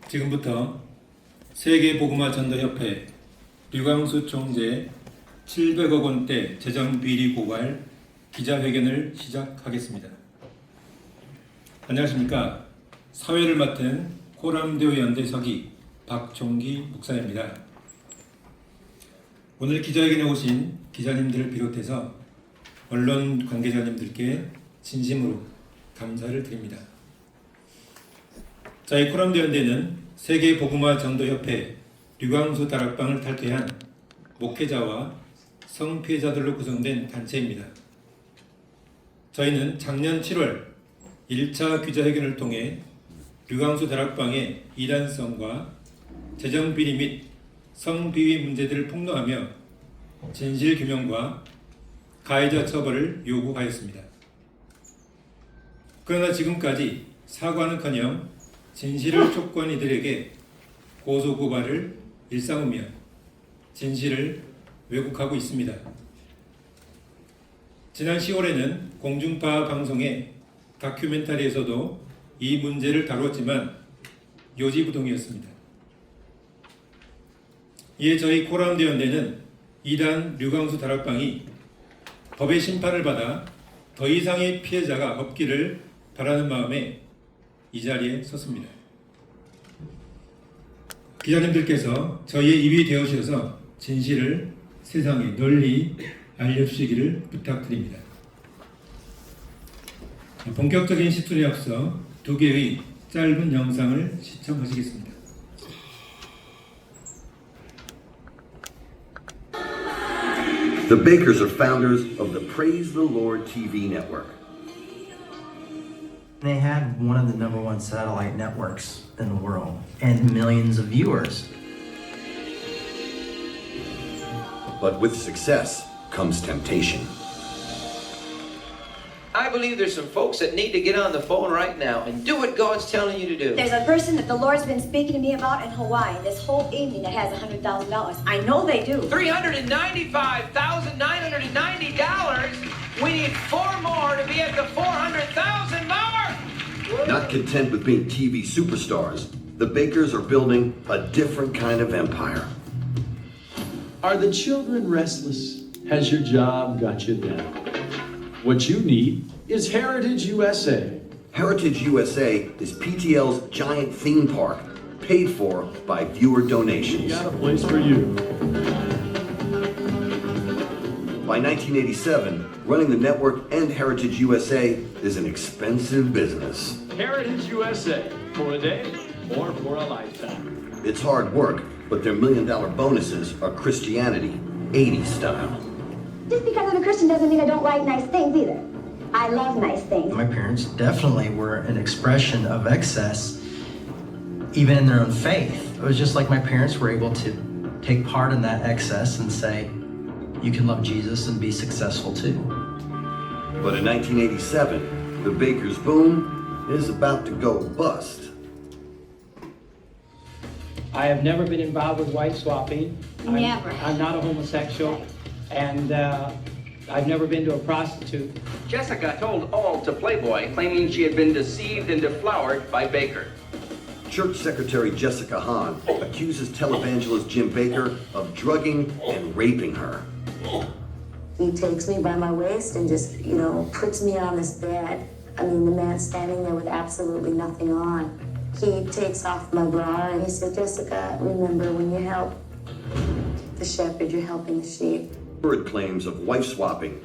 지금부터 세계복음화 전도협회 류광수 총재 700억 원대 재정 비리 고발 기자회견을 시작하겠습니다. 안녕하십니까. 사회를 맡은 코람데오 연대 서기 박종기 목사입니다. 오늘 기자회견에 오신 기자님들을 비롯해서 언론 관계자님들께 진심으로 감사를 드립니다. 저희 코람데오 연대는 세계복음화 전도협회 류광수 다락방을 탈퇴한 목회자와 성피해자들로 구성된 단체입니다. 저희는 작년 7월 1차 기자회견을 통해 류광수 다락방의 이단성과 재정비리 및 성비위 문제들을 폭로하며 진실규명과 가해자 처벌을 요구하였습니다. 그러나 지금까지 사과는커녕 진실을 촉구한 이들에게 고소고발을 일삼으며 진실을 왜곡하고 있습니다. 지난 10월에는 공중파 방송의 다큐멘터리에서도 이 문제를 다루었지만 요지부동이었습니다. 이에 저희 코람데오 연대는 이단 류광수 다락방이 법의 심판을 받아 더 이상의 피해자가 없기를 바라는 마음에 이 자리에 섰습니다. 기자님들께서 저희의 입이 되어주셔서 진실을 세상에 널리 알려주시기를 부탁드립니다. 본격적인 시술에 앞서 두 개의 짧은 영상을 시청하시겠습니다. The Bakers are founders of the Praise the Lord TV network. They had one of the #1 satellite networks in the world and millions of viewers. But with success comes temptation. I believe there's some folks that need to get on the phone right now and do what God's telling you to do. There's a person that the Lord's been speaking to me about in Hawaii this whole evening that has $100,000. I know they do. $395,990. We need 4 more to be at the 400,000 mark. Not content with being TV superstars, the Bakers are building a different kind of empire. Are the children restless? Has your job got you down? What you need is Heritage USA. Heritage USA is PTL's giant theme park, paid for by viewer We donations. got a place for you. By 1987, running the network and Heritage USA is an expensive business. Heritage USA. For a day or for a lifetime. It's hard work, but their $1 million bonuses are Christianity, 80s style. Just because I'm a Christian doesn't mean I don't like nice things either. I love nice things. My parents definitely were an expression of excess, even in their own faith. It was just like my parents were able to take part in that excess and say, you can love Jesus and be successful too. But in 1987, the Bakers' boom is about to go bust. I have never been involved with wife swapping. Never. I'm not a homosexual, and I've never been to a prostitute. Jessica told all to Playboy, claiming she had been deceived and deflowered by Baker. Church Secretary Jessica Hahn accuses televangelist Jim Baker of drugging and raping her. He takes me by my waist and just, puts me on this bed. I mean, the man's standing there with absolutely nothing on. He takes off my bra and he said, Jessica, remember when you help the shepherd, you're helping the sheep. Heard claims of wife swapping,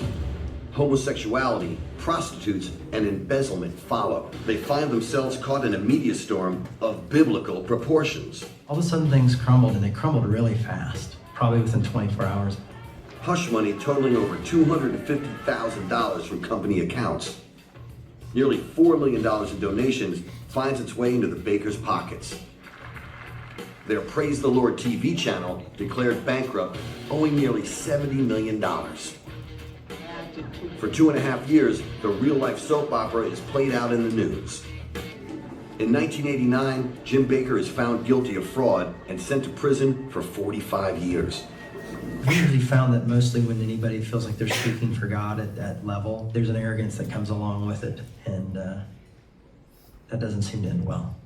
homosexuality, prostitutes, and embezzlement follow. They find themselves caught in a media storm of biblical proportions. All of a sudden things crumbled, and they crumbled really fast, probably within 24 hours. Hush money totaling over $250,000 from company accounts. Nearly $4 million in donations finds its way into the Bakers' pockets. Their Praise the Lord TV channel declared bankrupt, owing nearly $70 million. For 2.5 years, the real-life soap opera is played out in the news. In 1989, Jim Baker is found guilty of fraud and sent to prison for 45 years. I usually found that mostly when anybody feels like they're speaking for God at that level, there's an arrogance that comes along with it, and that doesn't seem to end well.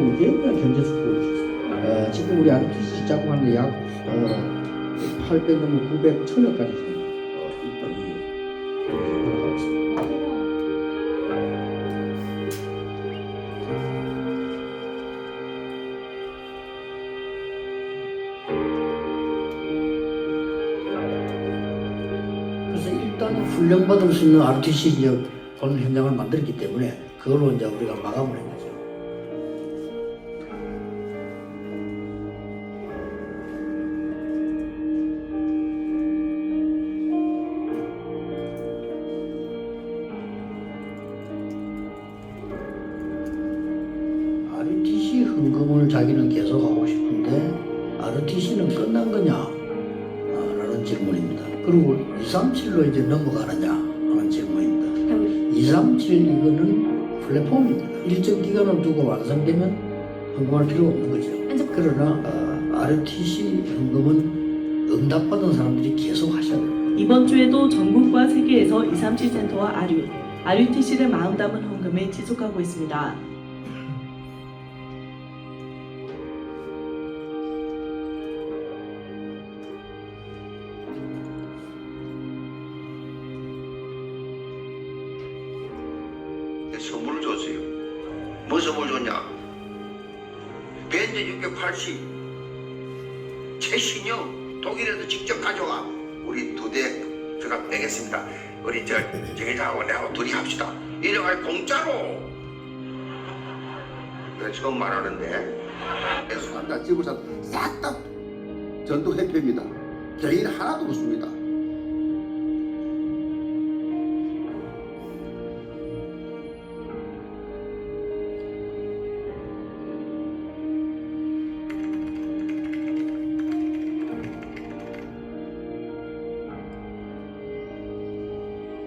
하나님이 굉장히 견뎌서 보여주셨어요. 지금 우리 RTC 시작하고 하는데 약 800 넘어 900, 1000여까지 입학이 올라가고 있습니다. 그래서 일단 훈련받을 수 있는 RTC 이제 본 현장을 만들었기 때문에 그걸로 이제 우리가 마감을 한 거죠. RTC 헌금을 자기는 계속 하고 싶은데 RTC는 끝난 거냐? 라는 질문입니다. 그리고 237로 이제 넘어가느냐? 하는 질문입니다. 237 이거는 플랫폼입니다. 일정 기간을 두고 완성되면 헌금할 필요가 없는 거죠. 그러나 RTC 헌금은 응답받은 사람들이 계속 하셔야 돼요. 이번 주에도 전국과 세계에서 237 센터와 RUTC를 마음 담은 헌금을 지속하고 있습니다. 선물을 줬어요. 뭐 선물 줬냐? 벤츠 680 최신형 독일에서 직접 가져와. 우리 2대 제가 내겠습니다. 우리 저기하고 내하고 둘이 합시다. 이래가지고 공짜로. 내가 처음 말하는데 수감자 지구산 싹다 전도 회피입니다. 개인 하나도 없습니다.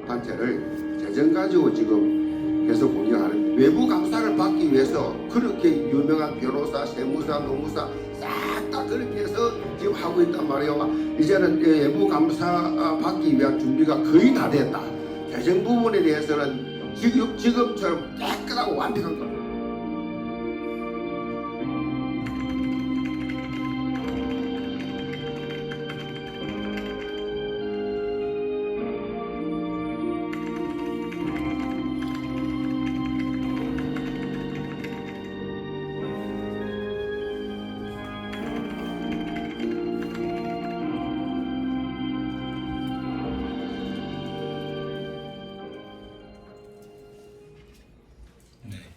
단체를 재정 가지고 지금 계속 공격하는 외부 감사를 받기 위해서 그렇게 유명한 변호사, 세무사, 노무사 싹 다 그렇게 해서 지금 하고 있단 말이에요. 이제는 외부 감사 받기 위한 준비가 거의 다 됐다. 재정 부분에 대해서는 지금처럼 깨끗하고 완벽한 겁니다.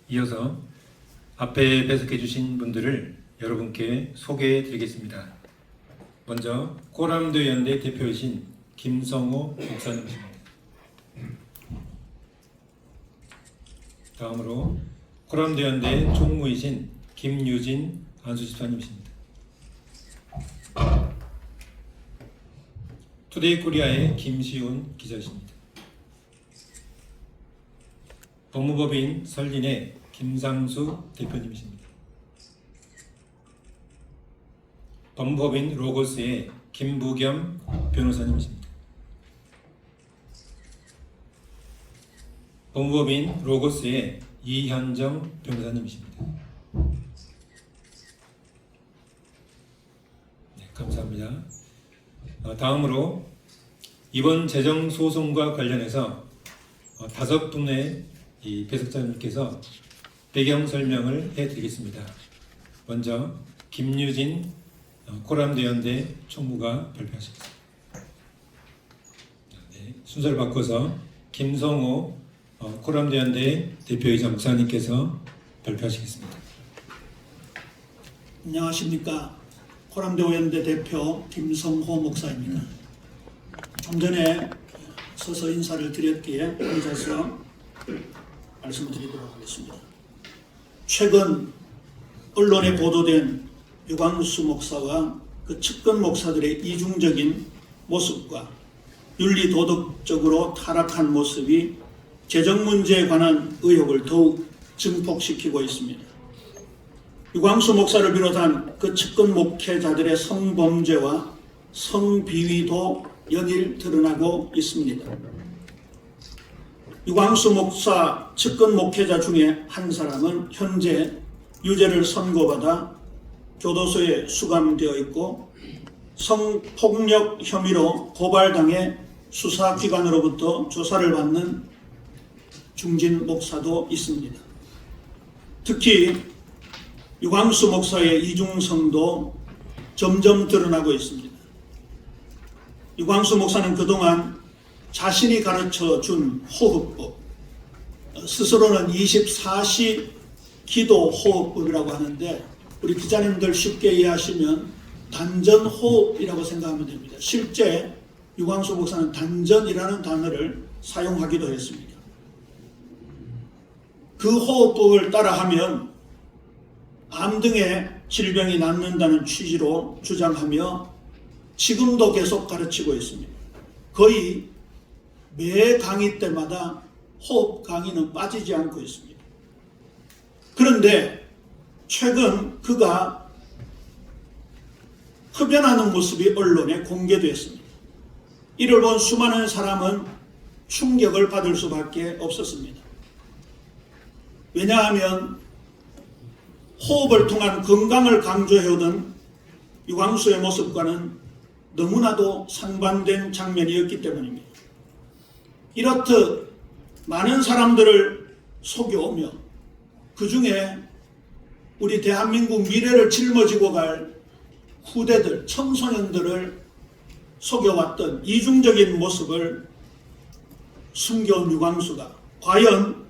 이어서 앞에 배석해 주신 분들을 여러분께 소개해 드리겠습니다. 먼저 꼬람도 연대 대표이신 김성호 목사님이십니다. 다음으로 꼬람도 연대 총무이신 김유진 안수집사님이십니다. 투데이 코리아의 김시훈 기자이십니다. 법무법인 설린의 김상수 대표님이십니다. 법무법인 로고스의 김부겸 변호사님이십니다. 법무법인 로고스의 이현정 변호사님이십니다. 네, 감사합니다. 다음으로 이번 재정 소송과 관련해서 5분의 이 배석자님께서 배경 설명을 해드리겠습니다. 먼저 김유진 코람대연대 총무가 발표하시겠습니다. 네, 순서를 바꿔서 김성호 코람대연대 대표이사 목사님께서 발표하시겠습니다. 안녕하십니까. 코람대연대 대표 김성호 목사입니다. 좀 전에 서서 인사를 드렸기에 앉아서 말씀을 드리도록 하겠습니다. 최근 언론에 보도된 유광수 목사와 그 측근 목사들의 이중적인 모습과 윤리 도덕적으로 타락한 모습이 재정 문제에 관한 의혹을 더욱 증폭시키고 있습니다. 유광수 목사를 비롯한 그 측근 목회자들의 성범죄와 성비위도 연일 드러나고 있습니다. 유광수 목사 측근 목회자 중에 한 사람은 현재 유죄를 선고받아 교도소에 수감되어 있고 성폭력 혐의로 고발당해 수사기관으로부터 조사를 받는 중진 목사도 있습니다. 특히 유광수 목사의 이중성도 점점 드러나고 있습니다. 유광수 목사는 그동안 자신이 가르쳐준 호흡법, 스스로는 24시 기도 호흡법이라고 하는데 우리 기자님들 쉽게 이해하시면 단전 호흡이라고 생각하면 됩니다. 실제 유광수 목사는 단전이라는 단어를 사용하기도 했습니다. 그 호흡법을 따라하면 암 등의 질병이 낫는다는 취지로 주장하며 지금도 계속 가르치고 있습니다. 거의 매 강의 때마다 호흡 강의는 빠지지 않고 있습니다. 그런데 최근 그가 흡연하는 모습이 언론에 공개됐습니다. 이를 본 수많은 사람은 충격을 받을 수밖에 없었습니다. 왜냐하면 호흡을 통한 건강을 강조해오던 유광수의 모습과는 너무나도 상반된 장면이었기 때문입니다. 이렇듯 많은 사람들을 속여오며 그 중에 우리 대한민국 미래를 짊어지고 갈 후대들, 청소년들을 속여왔던 이중적인 모습을 숨겨온 유광수가 과연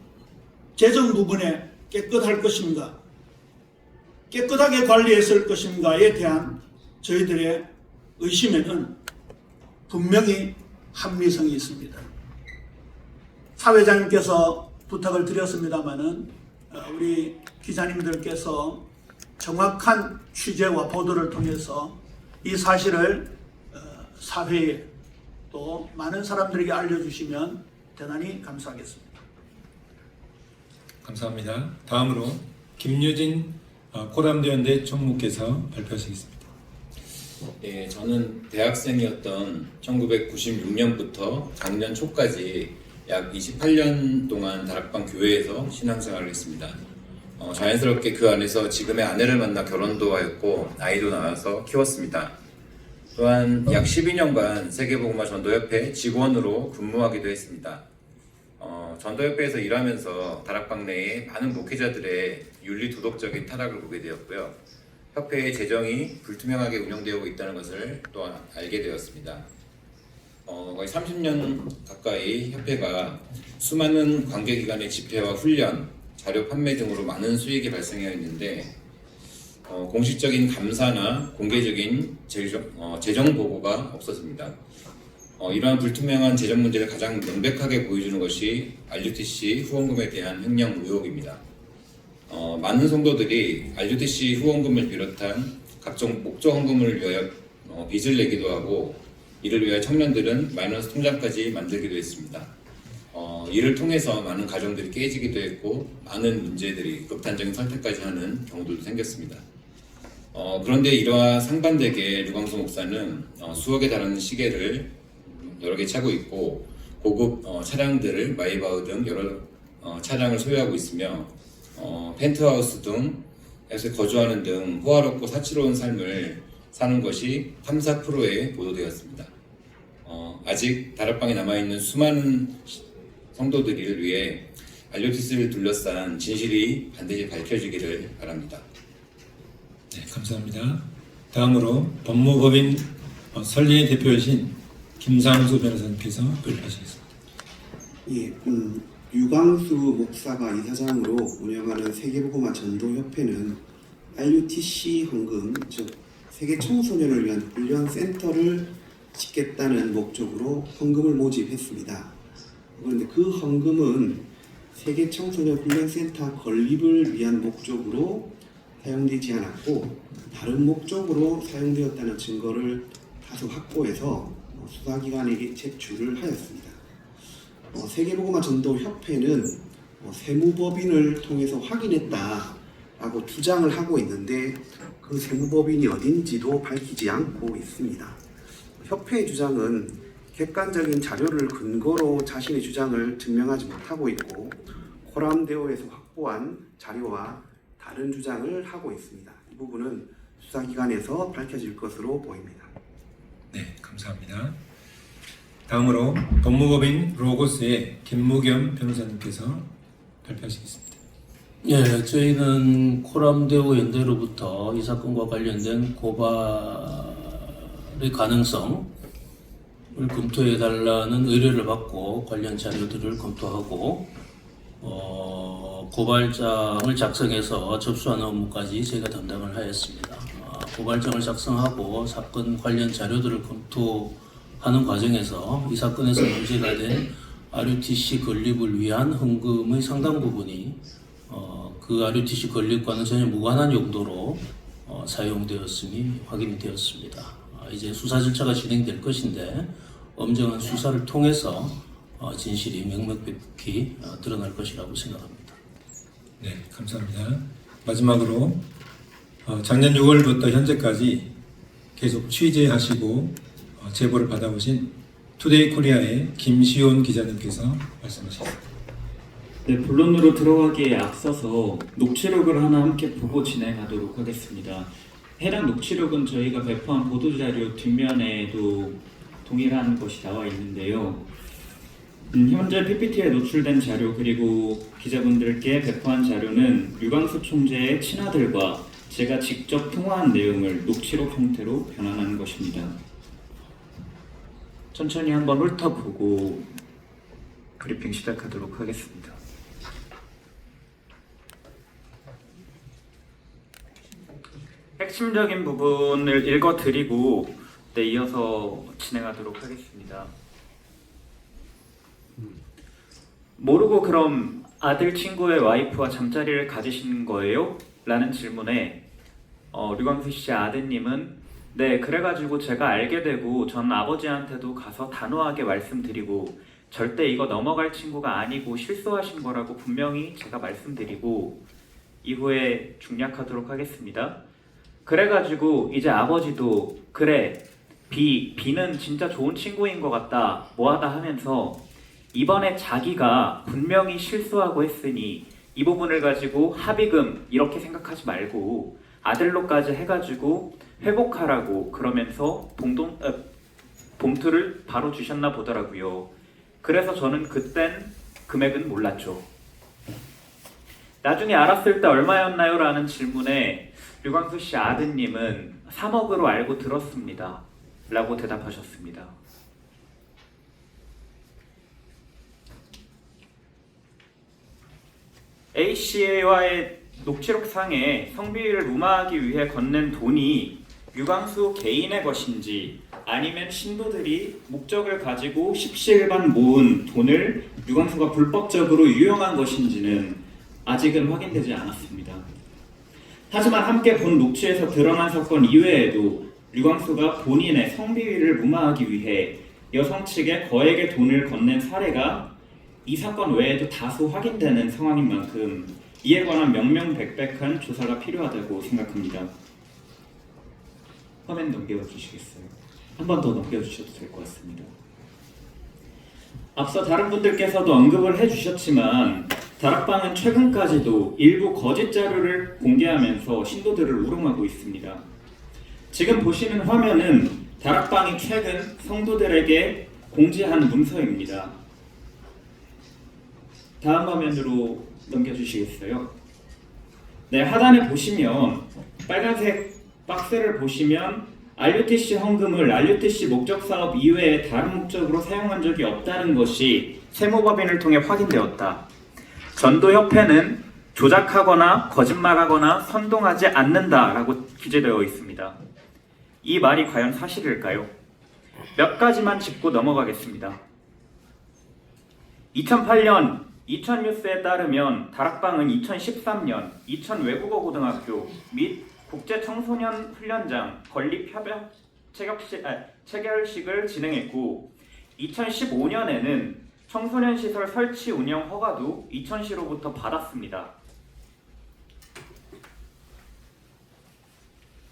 재정 부분에 깨끗할 것인가, 깨끗하게 관리했을 것인가에 대한 저희들의 의심에는 분명히 합리성이 있습니다. 사회자님께서 부탁을 드렸습니다마는 우리 기자님들께서 정확한 취재와 보도를 통해서 이 사실을 사회에 또 많은 사람들에게 알려주시면 대단히 감사하겠습니다. 감사합니다. 다음으로 김유진 코람대연대 총무께서 발표하시겠습니다. 예, 저는 대학생이었던 1996년부터 작년 초까지 약 28년 동안 다락방 교회에서 신앙생활을 했습니다. 자연스럽게 그 안에서 지금의 아내를 만나 결혼도 하였고 아이도 낳아서 키웠습니다. 또한 약 12년간 세계복음화 전도협회 직원으로 근무하기도 했습니다. 전도협회에서 일하면서 다락방 내에 많은 목회자들의 윤리 도덕적인 타락을 보게 되었고요. 협회의 재정이 불투명하게 운영되고 있다는 것을 또 알게 되었습니다. 거의 30년 가까이 협회가 수많은 관계기관의 집회와 훈련, 자료 판매 등으로 많은 수익이 발생해 있는데 공식적인 감사나 공개적인 재정 보고가 없었습니다. 이러한 불투명한 재정 문제를 가장 명백하게 보여주는 것이 RUTC 후원금에 대한 횡령 의혹입니다. 많은 성도들이 RUTC 후원금을 비롯한 각종 목적 헌금을 위하여 빚을 내기도 하고 이를 위하여 청년들은 마이너스 통장까지 만들기도 했습니다. 이를 통해서 많은 가정들이 깨지기도 했고 많은 문제들이 극단적인 선택까지 하는 경우들도 생겼습니다. 그런데 이러한 상반되게 류광수 목사는 수억에 달하는 시계를 여러 개 차고 있고 고급 차량들을 마이바흐 등 여러 차량을 소유하고 있으며 펜트하우스 등에서 거주하는 등 호화롭고 사치로운 삶을 사는 것이 3~4%에 보도되었습니다. 아직 다락방에 남아있는 수많은 성도들을 위해 RUTC를 둘러싼 진실이 반드시 밝혀지기를 바랍니다. 네, 감사합니다. 다음으로 법무법인 설리의 대표이신 김상수 변호사님께서 발표하시겠습니다. 예, 유광수 목사가 이사장으로 운영하는 세계복음화 전도협회는 RUTC 헌금, 즉 세계 청소년을 위한 훈련 센터를 짓겠다는 목적으로 헌금을 모집했습니다. 그런데 그 헌금은 세계 청소년 훈련 센터 건립을 위한 목적으로 사용되지 않았고 다른 목적으로 사용되었다는 증거를 다수 확보해서 수사기관에게 제출을 하였습니다. 세계복음화 전도협회는 세무법인을 통해서 확인했다라고 주장을 하고 있는데 그 세무법인이 어딘지도 밝히지 않고 있습니다. 협회의 주장은 객관적인 자료를 근거로 자신의 주장을 증명하지 못하고 있고 코람데오에서 확보한 자료와 다른 주장을 하고 있습니다. 이 부분은 수사기관에서 밝혀질 것으로 보입니다. 네, 감사합니다. 다음으로 법무법인 로고스의 김무겸 변호사님께서 발표하시겠습니다. 예, 저희는 코람데오 연대로부터 이 사건과 관련된 고발의 가능성을 검토해달라는 의뢰를 받고 관련 자료들을 검토하고 고발장을 작성해서 접수하는 업무까지 저희가 담당을 하였습니다. 고발장을 작성하고 사건 관련 자료들을 검토하는 과정에서 이 사건에서 문제가 된 RUTC 건립을 위한 헌금의 상당 부분이 그 RUTC 건립과는 전혀 무관한 용도로 사용되었음이 확인이 되었습니다. 이제 수사 절차가 진행될 것인데 엄정한 수사를 통해서 진실이 명명백백히 드러날 것이라고 생각합니다. 네, 감사합니다. 마지막으로 작년 6월부터 현재까지 계속 취재하시고 제보를 받아오신 투데이 코리아의 김시온 기자님께서 말씀하셨습니다. 네, 본론으로 들어가기에 앞서서 녹취록을 하나 함께 보고 진행하도록 하겠습니다. 해당 녹취록은 저희가 배포한 보도자료 뒷면에도 동일한 것이 나와 있는데요. 현재 PPT에 노출된 자료 그리고 기자분들께 배포한 자료는 류광수 총재의 친아들과 제가 직접 통화한 내용을 녹취록 형태로 변환한 것입니다. 천천히 한번 훑어보고 브리핑 시작하도록 하겠습니다. 핵심적인 부분을 읽어드리고 이어서 진행하도록 하겠습니다. 모르고 그럼 아들 친구의 와이프와 잠자리를 가지신 거예요? 라는 질문에 류광수 씨 아드님은 네, 그래가지고 제가 알게 되고 전 아버지한테도 가서 단호하게 말씀드리고 절대 이거 넘어갈 친구가 아니고 실수하신 거라고 분명히 제가 말씀드리고 이후에 중략하도록 하겠습니다. 그래가지고 이제 아버지도 그래 B는 진짜 좋은 친구인 것 같다 뭐하다 하면서 이번에 자기가 분명히 실수하고 했으니 이 부분을 가지고 합의금 이렇게 생각하지 말고 아들로까지 해가지고 회복하라고 그러면서 봉투를 바로 주셨나 보더라고요. 그래서 저는 그땐 금액은 몰랐죠. 나중에 알았을 때 얼마였나요? 라는 질문에 류광수 씨 아드님은 3억으로 알고 들었습니다. 라고 대답하셨습니다. A씨와의 녹취록상에 성비위를 무마하기 위해 건넨 돈이 류광수 개인의 것인지 아니면 신도들이 목적을 가지고 십시일반 모은 돈을 류광수가 불법적으로 유용한 것인지는 아직은 확인되지 않았습니다. 하지만 함께 본 녹취에서 드러난 사건 이외에도 류광수가 본인의 성비위를 무마하기 위해 여성 측에 거액의 돈을 건넨 사례가 이 사건 외에도 다수 확인되는 상황인 만큼 이에 관한 명명백백한 조사가 필요하다고 생각합니다. 화면 넘겨주시겠어요? 한 번 더 넘겨주셔도 될 것 같습니다. 앞서 다른 분들께서도 언급을 해주셨지만 다락방은 최근까지도 일부 거짓 자료를 공개하면서 신도들을 우롱하고 있습니다. 지금 보시는 화면은 다락방이 최근 성도들에게 공지한 문서입니다. 다음 화면으로 넘겨주시겠어요? 네, 하단에 보시면 빨간색 박스를 보시면 RUTC 헌금을 RUTC 목적사업 이외에 다른 목적으로 사용한 적이 없다는 것이 세무법인을 통해 확인되었다. 전도협회는 조작하거나 거짓말하거나 선동하지 않는다라고 기재되어 있습니다. 이 말이 과연 사실일까요? 몇 가지만 짚고 넘어가겠습니다. 2008년 이천뉴스에 따르면 다락방은 2013년 이천 외국어고등학교 및 국제청소년 훈련장 건립 협약 체결식을 진행했고 2015년에는 청소년 시설 설치 운영 허가도 이천시로부터 받았습니다.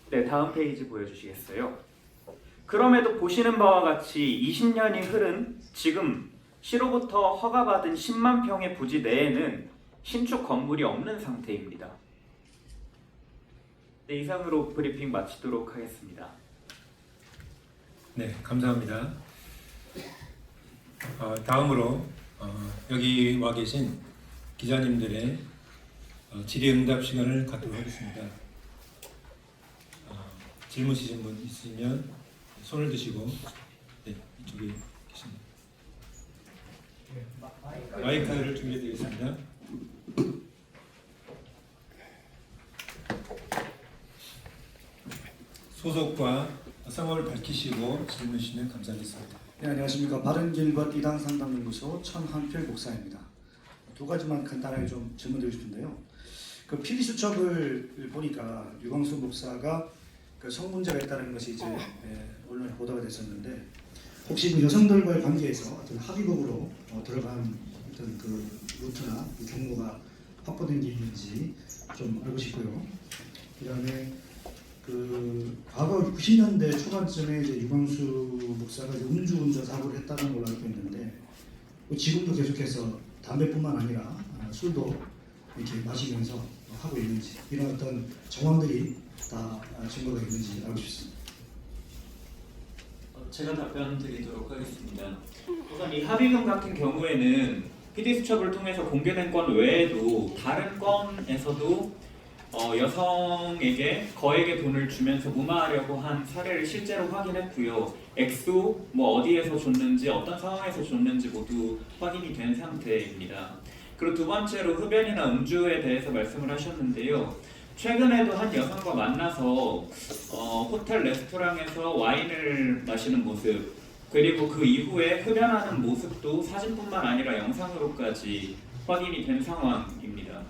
네, 다음 페이지 보여주시겠어요? 그럼에도 보시는 바와 같이 20년이 흐른 지금 시로부터 허가받은 10만 평의 부지 내에는 신축 건물이 없는 상태입니다. 네, 이상으로 브리핑 마치도록 하겠습니다. 네, 감사합니다. 다음으로 여기 와 계신 기자님들의 질의응답 시간을 갖도록 하겠습니다. 질문 있으신 분 있으면 손을 드시고, 네, 이쪽에 계십니다. 마이크를 준비해 드리겠습니다. 소속과 성함을 밝히시고 질문 주시면 감사하겠습니다. 네, 안녕하십니까. 바른길과 이당상담연구소 천한필 목사입니다. 두 가지만 간단하게 좀 질문드리고 싶은데요. 그 PD 수첩을 보니까 유광수 목사가 그 성문제가 있다는 것이 이제 언론에 보도가 됐었는데, 혹시 그 여성들과의 관계에서 어떤 합의법으로 들어간 어떤 그 루트나 그 경로가 확보된 게 있는지 좀 알고 싶고요. 그다음에 그 과거 90년대 초반쯤에 이제 유광수 목사가 이제 음주운전 사고를 했다는 걸로 알고 있는데, 지금도 계속해서 담배뿐만 아니라 술도 이렇게 마시면서 하고 있는지, 이런 어떤 정황들이 다 증거가 있는지 알고 싶습니다. 제가 답변 드리도록 하겠습니다. 우선 이 합의금 같은 경우에는 PD수첩을 통해서 공개된 건 외에도 다른 건에서도 여성에게 거액의 돈을 주면서 무마하려고 한 사례를 실제로 확인했고요. 액수, 어디에서 줬는지, 어떤 상황에서 줬는지 모두 확인이 된 상태입니다. 그리고 두 번째로 흡연이나 음주에 대해서 말씀을 하셨는데요. 최근에도 한 여성과 만나서 호텔 레스토랑에서 와인을 마시는 모습, 그리고 그 이후에 흡연하는 모습도 사진뿐만 아니라 영상으로까지 확인이 된 상황입니다.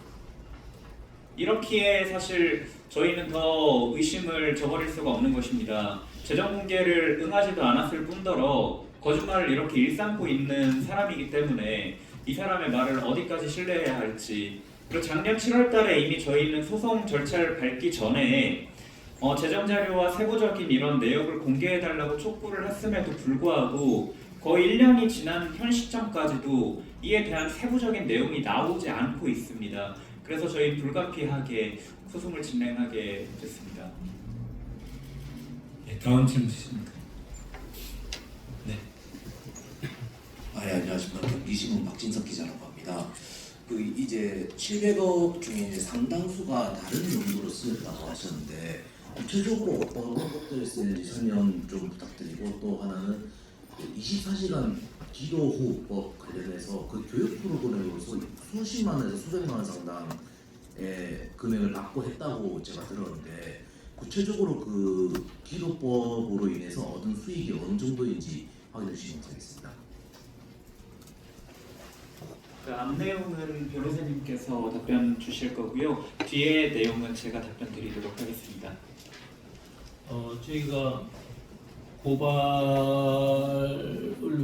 이렇기에 사실 저희는 더 의심을 저버릴 수가 없는 것입니다. 재정 공개를 응하지도 않았을 뿐더러 거짓말을 이렇게 일삼고 있는 사람이기 때문에 이 사람의 말을 어디까지 신뢰해야 할지, 그리고 작년 7월 달에 이미 저희는 소송 절차를 밟기 전에 재정 자료와 세부적인 이런 내역을 공개해달라고 촉구를 했음에도 불구하고 거의 1년이 지난 현 시점까지도 이에 대한 세부적인 내용이 나오지 않고 있습니다. 그래서 저희 불가피하게 소송을 진행하게 됐습니다. 네, 다음 질문 주십니까? 네. 안녕하십니까. 경기신문 박진석 기자라고 합니다. 이제 700억 중에 이제 상당수가 다른 용도로 쓰였다고 하셨는데, 구체적으로 어떤 것들을 쓰는지 설명 좀 부탁드리고, 또 하나는 24시간 기도호흡법 관련해서 그 교육 프로그램으로서 수십만 원에서 수백만 원 상당의 금액을 납부했다고 제가 들었는데, 구체적으로 그 기도법으로 인해서 얻은 수익이 어느 정도인지 확인해 주시면 감사하겠습니다. 앞 내용은 변호사님께서 답변 주실 거고요. 뒤에 내용은 제가 답변 드리도록 하겠습니다. 저희가 고발을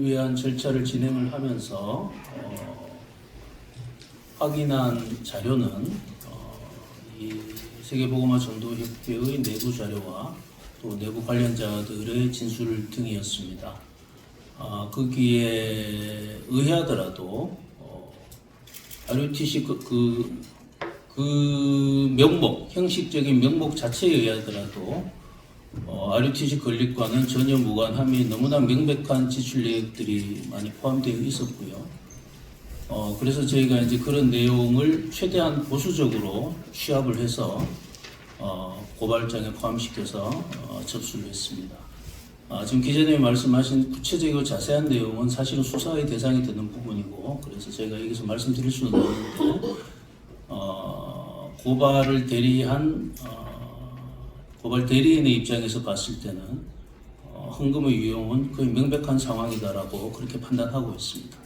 위한 절차를 진행을 하면서 확인한 자료는 이 세계보고마 전도협회의 내부 자료와 또 내부 관련자들의 진술 등이었습니다. 거기에 의하더라도 RUTC 그 명목, 형식적인 명목 자체에 의하더라도 RUTC 건립과는 전혀 무관함이 너무나 명백한 지출 내역들이 많이 포함되어 있었고요. 그래서 저희가 이제 그런 내용을 최대한 보수적으로 취합을 해서 고발장에 포함시켜서 접수를 했습니다. 지금 기자님이 말씀하신 구체적이고 자세한 내용은 사실은 수사의 대상이 되는 부분이고, 그래서 저희가 여기서 말씀드릴 수는 없는데, 고발을 대리한 고발 대리인의 입장에서 봤을 때는 헌금의 유용은 거의 명백한 상황이다라고 그렇게 판단하고 있습니다.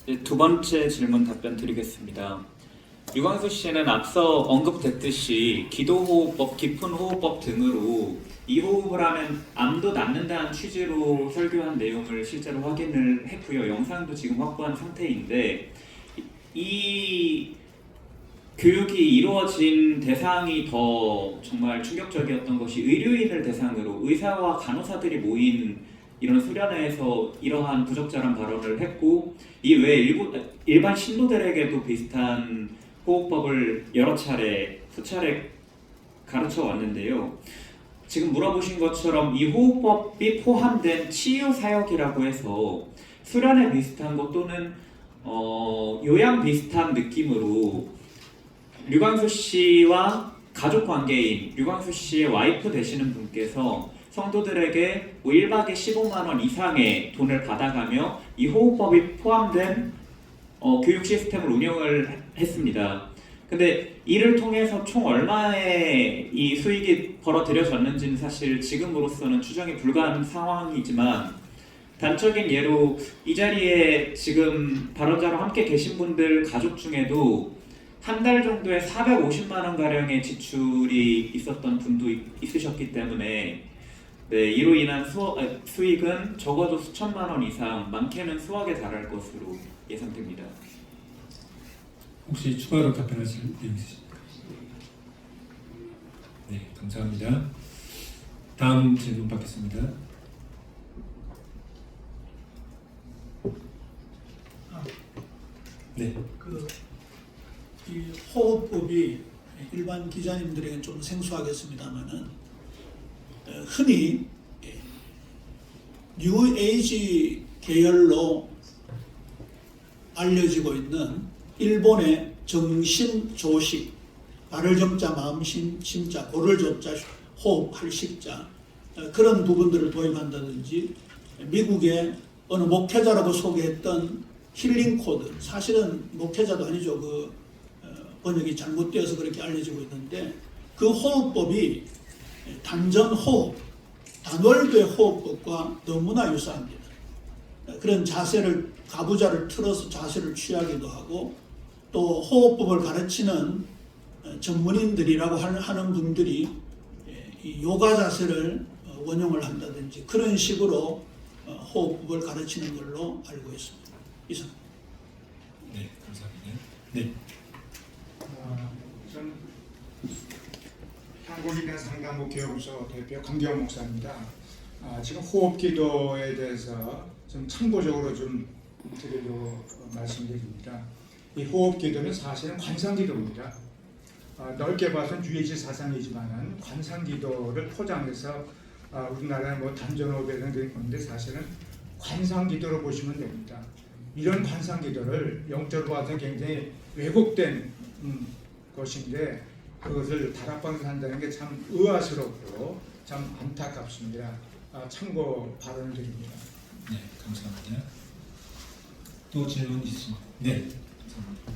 네, 두 번째 질문 답변 드리겠습니다. 유광수 씨는 앞서 언급됐듯이 기도호흡법, 깊은 호흡법 등으로 이 호흡을 하면 암도 낫는다는 취지로 설교한 내용을 실제로 확인을 했고요. 영상도 지금 확보한 상태인데, 이 교육이 이루어진 대상이 더 정말 충격적이었던 것이 의료인을 대상으로 의사와 간호사들이 모인 이런 수련회에서 이러한 부적절한 발언을 했고, 이 외에 일반 신도들에게도 비슷한 호흡법을 여러 차례, 수차례 가르쳐 왔는데요. 지금 물어보신 것처럼 이 호흡법이 포함된 치유 사역이라고 해서 수련회 비슷한 것 또는 요양 비슷한 느낌으로 류광수 씨와 가족 관계인 류광수 씨의 와이프 되시는 분께서 성도들에게 1박에 15만 원 이상의 돈을 받아가며 이 호흡법이 포함된 교육 시스템을 운영을 했습니다. 근데 이를 통해서 총 얼마의 이 수익이 벌어들여졌는지는 사실 지금으로서는 추정이 불가한 상황이지만 단적인 예로 이 자리에 지금 발언자로 함께 계신 분들 가족 중에도 한 달 정도에 450만 원 가량의 지출이 있었던 분도 있으셨기 때문에 네, 이로 인한 수익은 적어도 수천만 원 이상, 많게는 수억에 달할 것으로 예상됩니다. 혹시 추가로 답변하실 내용 있으십니까? 네, 감사합니다. 다음 질문 받겠습니다. 네. 이 호흡법이 일반 기자님들에게는 좀 생소하겠습니다만은 흔히 뉴 에이지 계열로 알려지고 있는 일본의 정신 조식, 발을 정자 마음심 심자 고를 조자 호흡할 식자 그런 부분들을 도입한다든지 미국의 어느 목회자라고 소개했던 힐링 코드, 사실은 목회자도 아니죠. 번역이 잘못되어서 그렇게 알려지고 있는데 그 호흡법이 단전 호흡, 단월배 호흡법과 너무나 유사합니다. 그런 자세를 가부좌를 틀어서 자세를 취하기도 하고 또 호흡법을 가르치는 전문인들이라고 하는 분들이 이 요가 자세를 원용을 한다든지 그런 식으로 호흡법을 가르치는 걸로 알고 있습니다. 이상. 네, 감사합니다. 네. 전 한국인의 상담부 교육소 대표 강기영 목사입니다. 지금 호흡기도에 대해서 좀 참고적으로 좀 드리려고 말씀드립니다. 이 호흡기도는 사실은 관상기도입니다. 넓게 봐서는 유해지 사상이지만은 관상기도를 포장해서 우리나라의 뭐 단전호흡이라는 게 있는데 사실은 관상기도로 보시면 됩니다. 이런 관상기도를 영적으로 봐서는 굉장히 왜곡된 것인데 그것을 다락방에서 한다는 게 참 의아스럽고 참 안타깝습니다. 참고 발언을 드립니다. 네, 감사합니다. 또 질문 있습니다. 네, 감사합니다.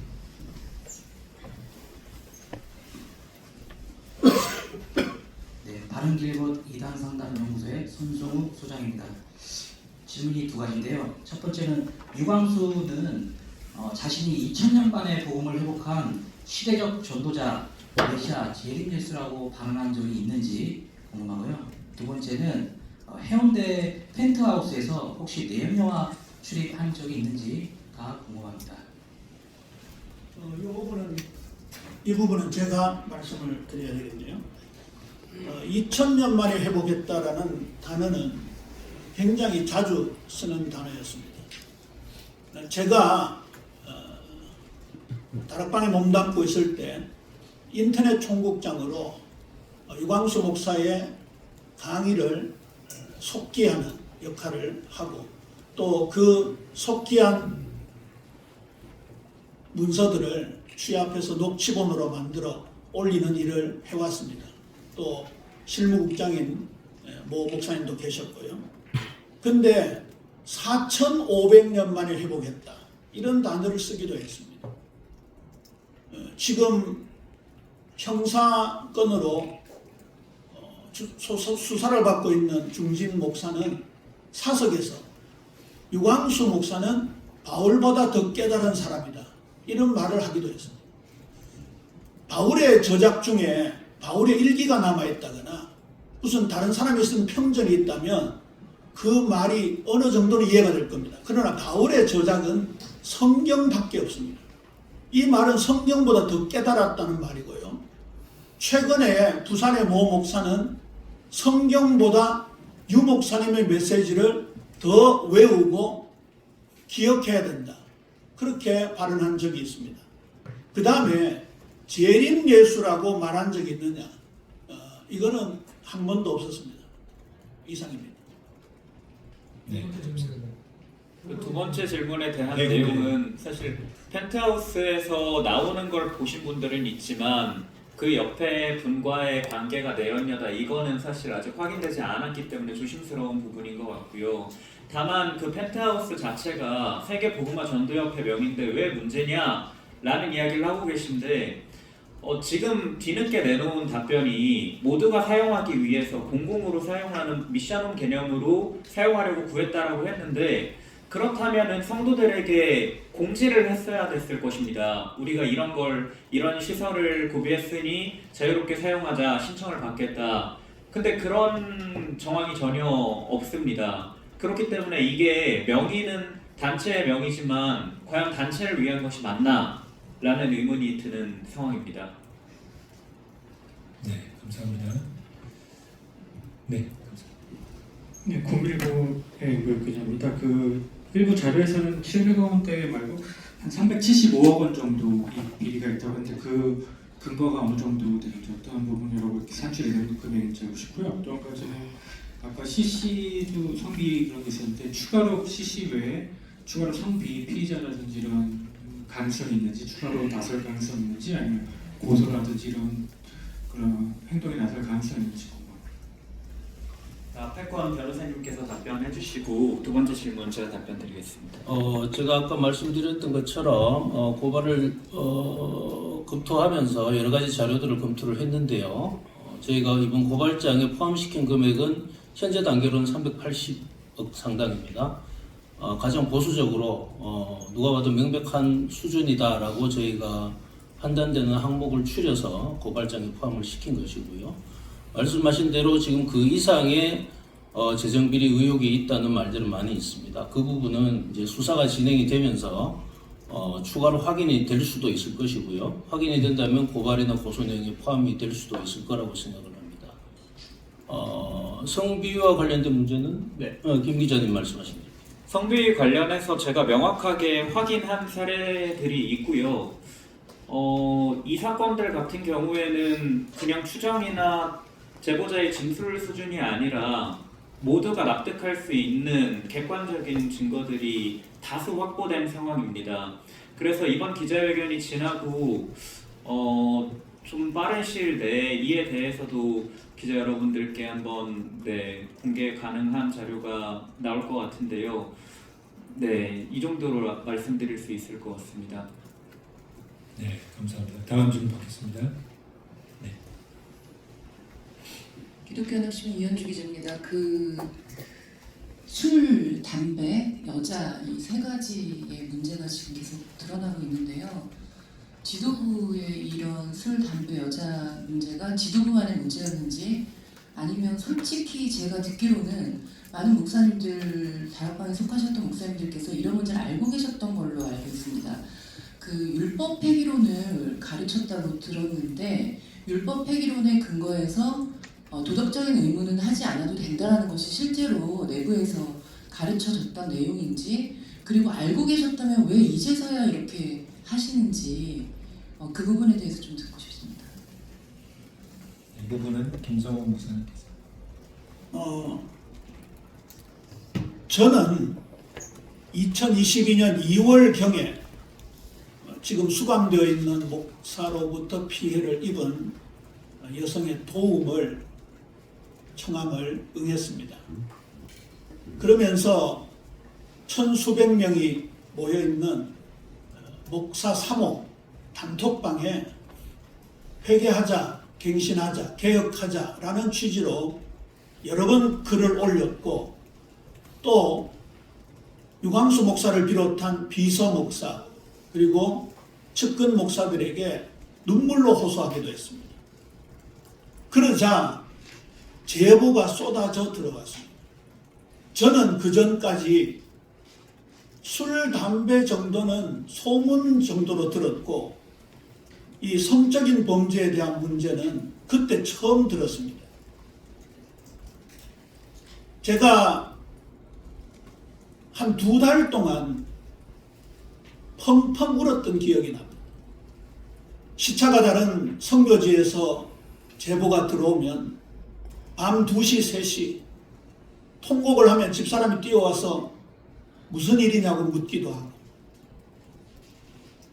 네, 바른길곧 이단상담연구소의 손종욱 소장입니다. 질문이 두 가지인데요. 첫 번째는 유광수는 자신이 2000년 만에 복음을 회복한 시대적 전도자 메시아 재림 예수라고 발언한 적이 있는지 궁금하고요. 두 번째는 해운대 펜트하우스에서 혹시 내연영화 출입한 적이 있는지가 궁금합니다. 이 부분은 제가 말씀을 드려야 되겠네요. 2000년 만에 회복했다라는 단어는 굉장히 자주 쓰는 단어였습니다. 제가 다락방에 몸담고 있을 때 인터넷 총국장으로 유광수 목사의 강의를 속기하는 역할을 하고 또 그 속기한 문서들을 취합해서 녹취본으로 만들어 올리는 일을 해왔습니다. 또 실무국장인 모 목사님도 계셨고요. 근데 4,500년 만에 회복했다. 이런 단어를 쓰기도 했습니다. 지금 형사건으로 수사를 받고 있는 중진 목사는 사석에서 유광수 목사는 바울보다 더 깨달은 사람이다. 이런 말을 하기도 했습니다. 바울의 저작 중에 바울의 일기가 남아있다거나 무슨 다른 사람이 쓴 평전이 있다면 그 말이 어느 정도는 이해가 될 겁니다. 그러나 바울의 저작은 성경밖에 없습니다. 이 말은 성경보다 더 깨달았다는 말이고요. 최근에 부산의 모 목사는 성경보다 유 목사님의 메시지를 더 외우고 기억해야 된다. 그렇게 발언한 적이 있습니다. 그 다음에 재림 예수라고 말한 적이 있느냐? 이거는 한 번도 없었습니다. 이상입니다. 그 두 번째 질문에 대한 네, 내용은 사실 펜트하우스에서 나오는 걸 보신 분들은 있지만 그 옆에 분과의 관계가 내연녀다 이거는 사실 아직 확인되지 않았기 때문에 조심스러운 부분인 것 같고요. 다만 그 펜트하우스 자체가 세계 복음화 전도협회 명인데 왜 문제냐라는 이야기를 하고 계신데 지금 뒤늦게 내놓은 답변이 모두가 사용하기 위해서 공공으로 사용하는 미션홈 개념으로 사용하려고 구했다라고 했는데 그렇다면은 성도들에게 공지를 했어야 됐을 것입니다. 우리가 이런 시설을 구비했으니 자유롭게 사용하자 신청을 받겠다. 근데 그런 정황이 전혀 없습니다. 그렇기 때문에 이게 명의는 단체의 명의지만 과연 단체를 위한 것이 맞나? 라는 의문이 드는 상황입니다. 네, 감사합니다. 네, 네, 019의 그 기자입니다. 그 일부 자료에서는 700억 원대 말고 한 375억 원 정도 이 비리가 있다고 하는데 그 근거가 어느 정도 되죠? 어떤 부분이라고 이렇게 산출이 된 금액인지 알고 싶고요. 또 한 가지는 아까 CC도 성비 그런 게 있었는데 추가로 CC 외에 추가로 성비 피의자라든지 이런 가능성이 있는지 추가로 나설 가능성이 있는지 아니면 고소라든지 이런 그런 행동에 나설 가능성이 있는지 패권 변호사님께서 답변해 주시고 두 번째 질문 제가 답변 드리겠습니다. 제가 아까 말씀드렸던 것처럼 고발을 검토하면서 여러 가지 자료들을 검토를 했는데요. 저희가 이번 고발장에 포함시킨 금액은 현재 단계로는 380억 상당입니다. 가장 보수적으로 누가 봐도 명백한 수준이다라고 저희가 판단되는 항목을 추려서 고발장에 포함을 시킨 것이고요. 말씀하신 대로 지금 그 이상의 재정비리 의혹이 있다는 말들은 많이 있습니다. 그 부분은 이제 수사가 진행이 되면서 추가로 확인이 될 수도 있을 것이고요. 확인이 된다면 고발이나 고소 내용이 포함이 될 수도 있을 거라고 생각을 합니다. 성비위와 관련된 문제는 김 기자님 말씀하십니다. 성비 관련해서 제가 명확하게 확인한 사례들이 있고요. 이 사건들 같은 경우에는 그냥 추정이나 제보자의 진술 수준이 아니라 모두가 납득할 수 있는 객관적인 증거들이 다수 확보된 상황입니다. 그래서 이번 기자회견이 지나고 좀 빠른 시일 내에 이에 대해서도 기자 여러분들께 한번 공개 가능한 자료가 나올 것 같은데요. 네, 이 정도로 말씀드릴 수 있을 것 같습니다. 네, 감사합니다. 다음 질문 받겠습니다. 네. 기독교연합신문 이현주 기자입니다. 술, 담배, 여자 이 세 가지의 문제가 지금 계속 드러나고 있는데요. 지도부의 이런 술, 담배, 여자 문제가 지도부만의 문제였는지 아니면 솔직히 제가 듣기로는 많은 목사님들, 다락방에 속하셨던 목사님들께서 이런 문제를 알고 계셨던 걸로 알고 있습니다. 그 율법 폐기론을 가르쳤다고 들었는데 율법 폐기론에 근거해서 도덕적인 의무는 하지 않아도 된다는 것이 실제로 내부에서 가르쳐졌던 내용인지 그리고 알고 계셨다면 왜 이제서야 이렇게 하시는지 그 부분에 대해서 좀 듣고 싶습니다. 이 부분은 김성호 목사님께서. 저는 2022년 2월경에 지금 수감되어 있는 목사로부터 피해를 입은 여성의 도움을 청함을 응했습니다. 그러면서 1,수백 명이 모여있는 목사 3호 단톡방에 회개하자, 갱신하자, 개혁하자라는 취지로 여러 번 글을 올렸고 또 유광수 목사를 비롯한 비서 목사 그리고 측근 목사들에게 눈물로 호소하기도 했습니다. 그러자 제보가 쏟아져 들어갔습니다. 저는 그 전까지 술, 담배 정도는 소문 정도로 들었고 이 성적인 범죄에 대한 문제는 그때 처음 들었습니다. 제가 한 2달 동안 펑펑 울었던 기억이 납니다. 시차가 다른 선교지에서 제보가 들어오면 밤 2시, 3시 통곡을 하면 집사람이 뛰어와서 무슨 일이냐고 묻기도 하고,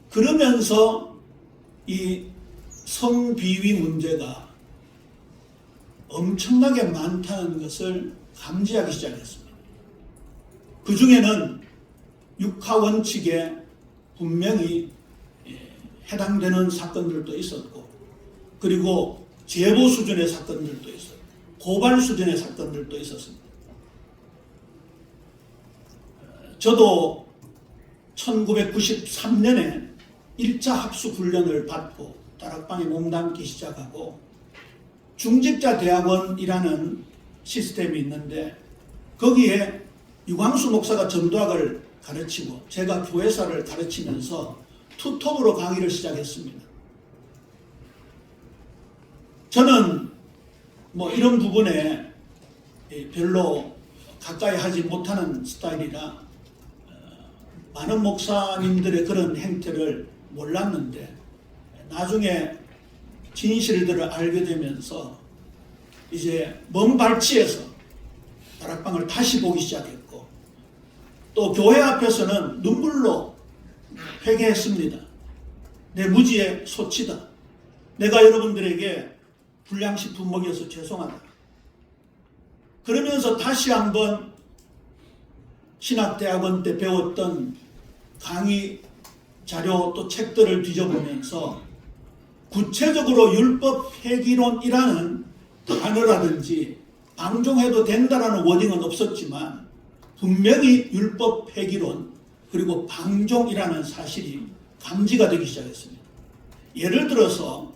그러면서 이 성비위 문제가 엄청나게 많다는 것을 감지하기 시작했습니다. 그 중에는 육하원칙에 분명히 해당되는 사건들도 있었고, 그리고 제보 수준의 사건들도 있었고, 고발 수준의 사건들도 있었습니다. 저도 1993년에 1차 합숙 훈련을 받고 다락방에 몸담기 시작하고, 중직자 대학원이라는 시스템이 있는데 거기에 유광수 목사가 전도학을 가르치고 제가 교회사를 가르치면서 투톱으로 강의를 시작했습니다. 저는 뭐 이런 부분에 별로 가까이 하지 못하는 스타일이라 많은 목사님들의 그런 행태를 몰랐는데, 나중에 진실들을 알게 되면서 이제 먼 발치에서 다락방을 다시 보기 시작했고, 또 교회 앞에서는 눈물로 회개했습니다. 내 무지의 소치다. 내가 여러분들에게 불량식품 먹여서 죄송하다. 그러면서 다시 한번 신학대학원 때 배웠던 강의 자료 또 책들을 뒤져보면서 구체적으로 율법 폐기론이라는 단어라든지 방종해도 된다라는 워딩은 없었지만 분명히 율법 폐기론 그리고 방종이라는 사실이 감지가 되기 시작했습니다. 예를 들어서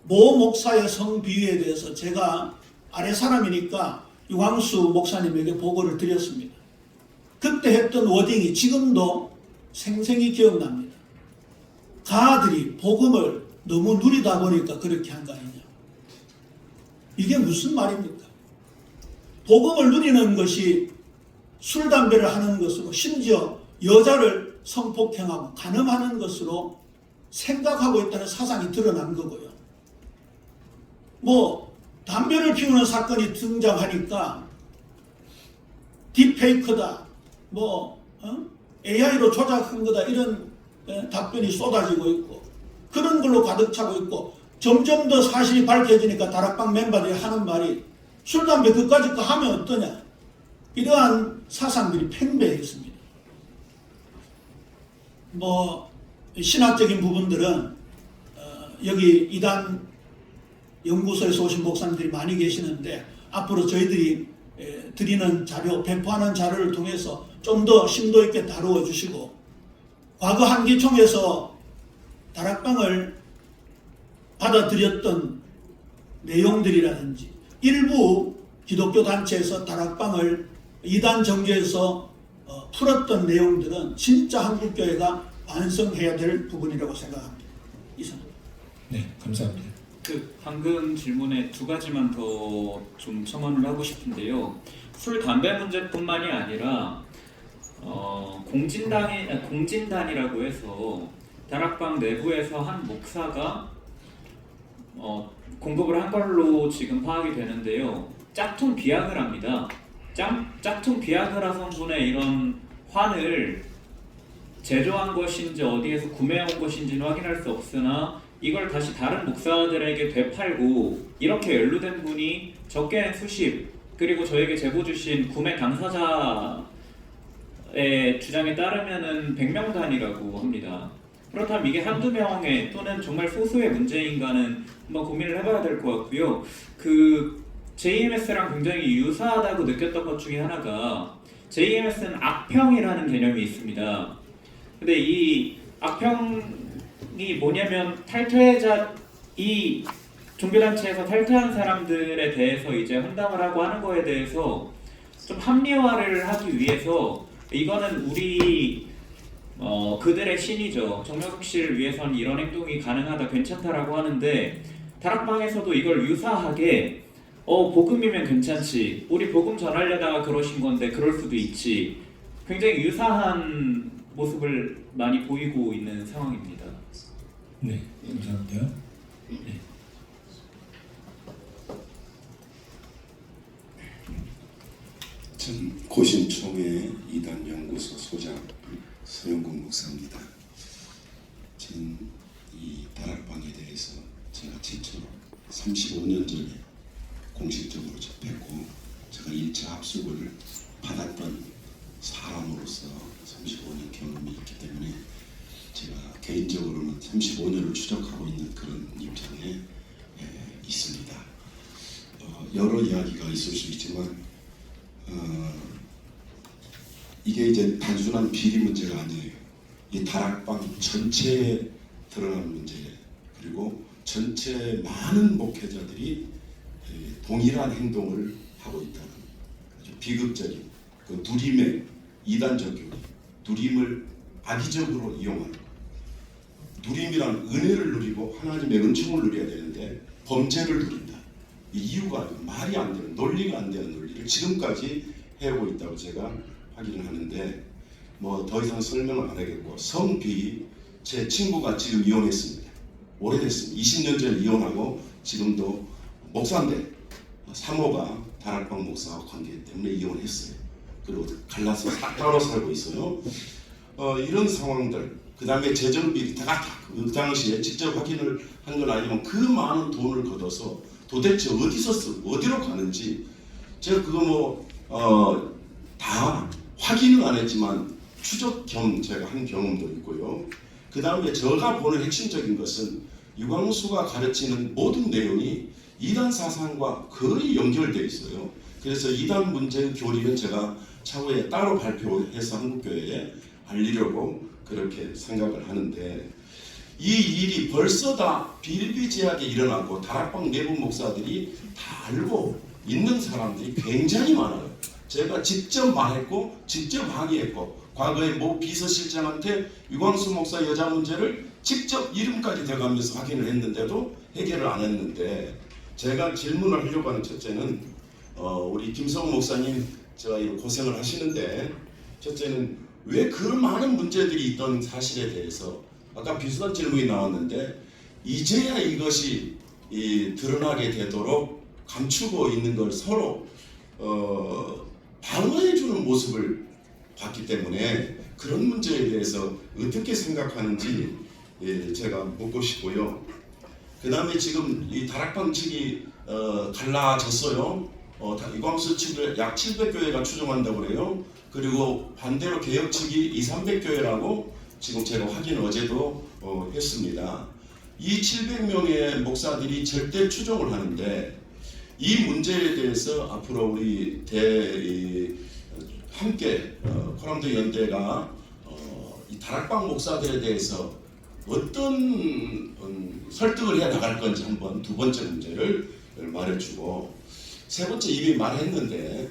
모 목사의 성비위에 대해서 제가 아래 사람이니까 유광수 목사님에게 보고를 드렸습니다. 그때 했던 워딩이 지금도 생생히 기억납니다. 가들이 복음을 너무 누리다 보니까 그렇게 한 거 아니냐. 이게 무슨 말입니까? 복음을 누리는 것이 술, 담배를 하는 것으로, 심지어 여자를 성폭행하고 간음하는 것으로 생각하고 있다는 사상이 드러난 거고요. 뭐 담배를 피우는 사건이 등장하니까 딥페이크다, AI로 조작한 거다, 이런 답변이 쏟아지고 있고, 그런 걸로 가득 차고 있고, 점점 더 사실이 밝혀지니까 다락방 멤버들이 하는 말이 술, 담배 그까짓 거 하면 어떠냐, 이러한 사상들이 팽배했습니다. 신학적인 부분들은 여기 이단 연구소에서 오신 목사님들이 많이 계시는데, 앞으로 저희들이 드리는 자료, 배포하는 자료를 통해서 좀 더 심도 있게 다루어 주시고, 과거 한기총에서 다락방을 받아들였던 내용들이라든지, 일부 기독교 단체에서 다락방을 이단 정교에서 풀었던 내용들은 진짜 한국교회가 반성해야 될 부분이라고 생각합니다. 이상입니다. 네, 감사합니다. 방금 질문에 두 가지만 더 좀 첨언을 하고 싶은데요. 술, 담배 문제뿐만이 아니라 공진단이라고 해서 다락방 내부에서 한 목사가 공급을 한 걸로 지금 파악이 되는데요. 짝퉁 비아그라를 합니다. 짝퉁 비아그라 성분의 이런 환을 제조한 것인지 어디에서 구매한 것인지는 확인할 수 없으나, 이걸 다시 다른 목사들에게 되팔고 이렇게 연루된 분이 적게는 수십, 그리고 저에게 제보 주신 구매 당사자의 주장에 따르면은 100명 단위라고 합니다. 그렇다면 이게 한두 명의 또는 정말 소수의 문제인가는 한번 고민을 해봐야 될 것 같고요. JMS랑 굉장히 유사하다고 느꼈던 것 중에 하나가, JMS는 악평이라는 개념이 있습니다. 근데 이 악평이 뭐냐면, 이 종교단체에서 탈퇴한 사람들에 대해서 이제 헌담을 하고 하는 거에 대해서 좀 합리화를 하기 위해서, 이거는 우리 그들의 신이죠. 정명석 씨를 위해서는 이런 행동이 가능하다, 괜찮다라고 하는데, 다락방에서도 이걸 유사하게 복음이면 괜찮지, 우리 복음 전하려다가 그러신 건데 그럴 수도 있지, 굉장히 유사한 모습을 많이 보이고 있는 상황입니다. 네, 감사합니다. 네. 전 고신총회 이단연구소 소장 서영국 목사입니다. 저는 이 다락방에 대해서 제가 최초로 35년 전에 공식적으로 접했고 제가 1차 합숙을 받았던 사람으로서 35년 경험이 있기 때문에 제가 개인적으로는 35년을 추적하고 있는 그런 입장에 있습니다. 여러 이야기가 있을 수 있지만 이게 이제 단순한 비리 문제가 아니에요. 이 다락방 전체에 드러난 문제, 그리고 전체 많은 목회자들이 동일한 행동을 하고 있다는 아주 비극적인 그 누림의 이단적 교리, 누림을 악의적으로 이용하는, 누림이란 은혜를 누리고 하나님의 은총을 누려야 되는데 범죄를 누린다. 이 이유가 말이 안 되는, 논리가 안 되는 논리를 지금까지 해오고 있다고 제가 확인을 하는데 뭐 더 이상 설명을 안 하겠고, 성비 제 친구가 지금 이혼했습니다. 오래됐습니다. 20년 전에 이혼하고 지금도 목사인데 사모가 다락방 목사와 관계 때문에 이혼했어요. 그리고 갈라서 따로 살고 있어요. 이런 상황들, 그 다음에 재정비리 다 그 당시에 직접 확인을 한 건 아니지만 그 많은 돈을 걷어서 도대체 어디서 쓰고 어디로 가는지 제가 그거 다 확인은 안 했지만 추적 겸 제가 한 경험도 있고요. 그 다음에 제가 보는 핵심적인 것은 유광수가 가르치는 모든 내용이 이단 사상과 거의 연결되어 있어요. 그래서 이단 문제 교리는 제가 차후에 따로 발표해서 한국교회에 알리려고 그렇게 생각을 하는데, 이 일이 벌써 다 비일비재하게 일어나고 다락방 내부 목사들이 다 알고 있는 사람들이 굉장히 많아요. 제가 직접 말했고 직접 항의했고, 과거에 모 비서실장한테 유광수 목사 여자 문제를 직접 이름까지 대가면서 확인을 했는데도 해결을 안 했는데, 제가 질문을 하려고 하는 첫째는 우리 김성호 목사님 제가 이런 고생을 하시는데, 첫째는 왜 그 많은 문제들이 있던 사실에 대해서 아까 비슷한 질문이 나왔는데 이제야 이것이 드러나게 되도록 감추고 있는 걸 서로 방어해주는 모습을 봤기 때문에 그런 문제에 대해서 어떻게 생각하는지 제가 묻고 싶고요. 그 다음에 지금 이 다락방 측이 갈라졌어요. 유광수 측을 약 700교회가 추종한다고 그래요. 그리고 반대로 개혁 측이 200~300교회라고 지금 제가 확인 어제도 했습니다. 이 700명의 목사들이 절대 추종을 하는데, 이 문제에 대해서 앞으로 우리 함께 코람도 연대가 이 다락방 목사들에 대해서 어떤 설득을 해 나갈 건지 한번 두 번째 문제를 말해주고, 세 번째 이미 말했는데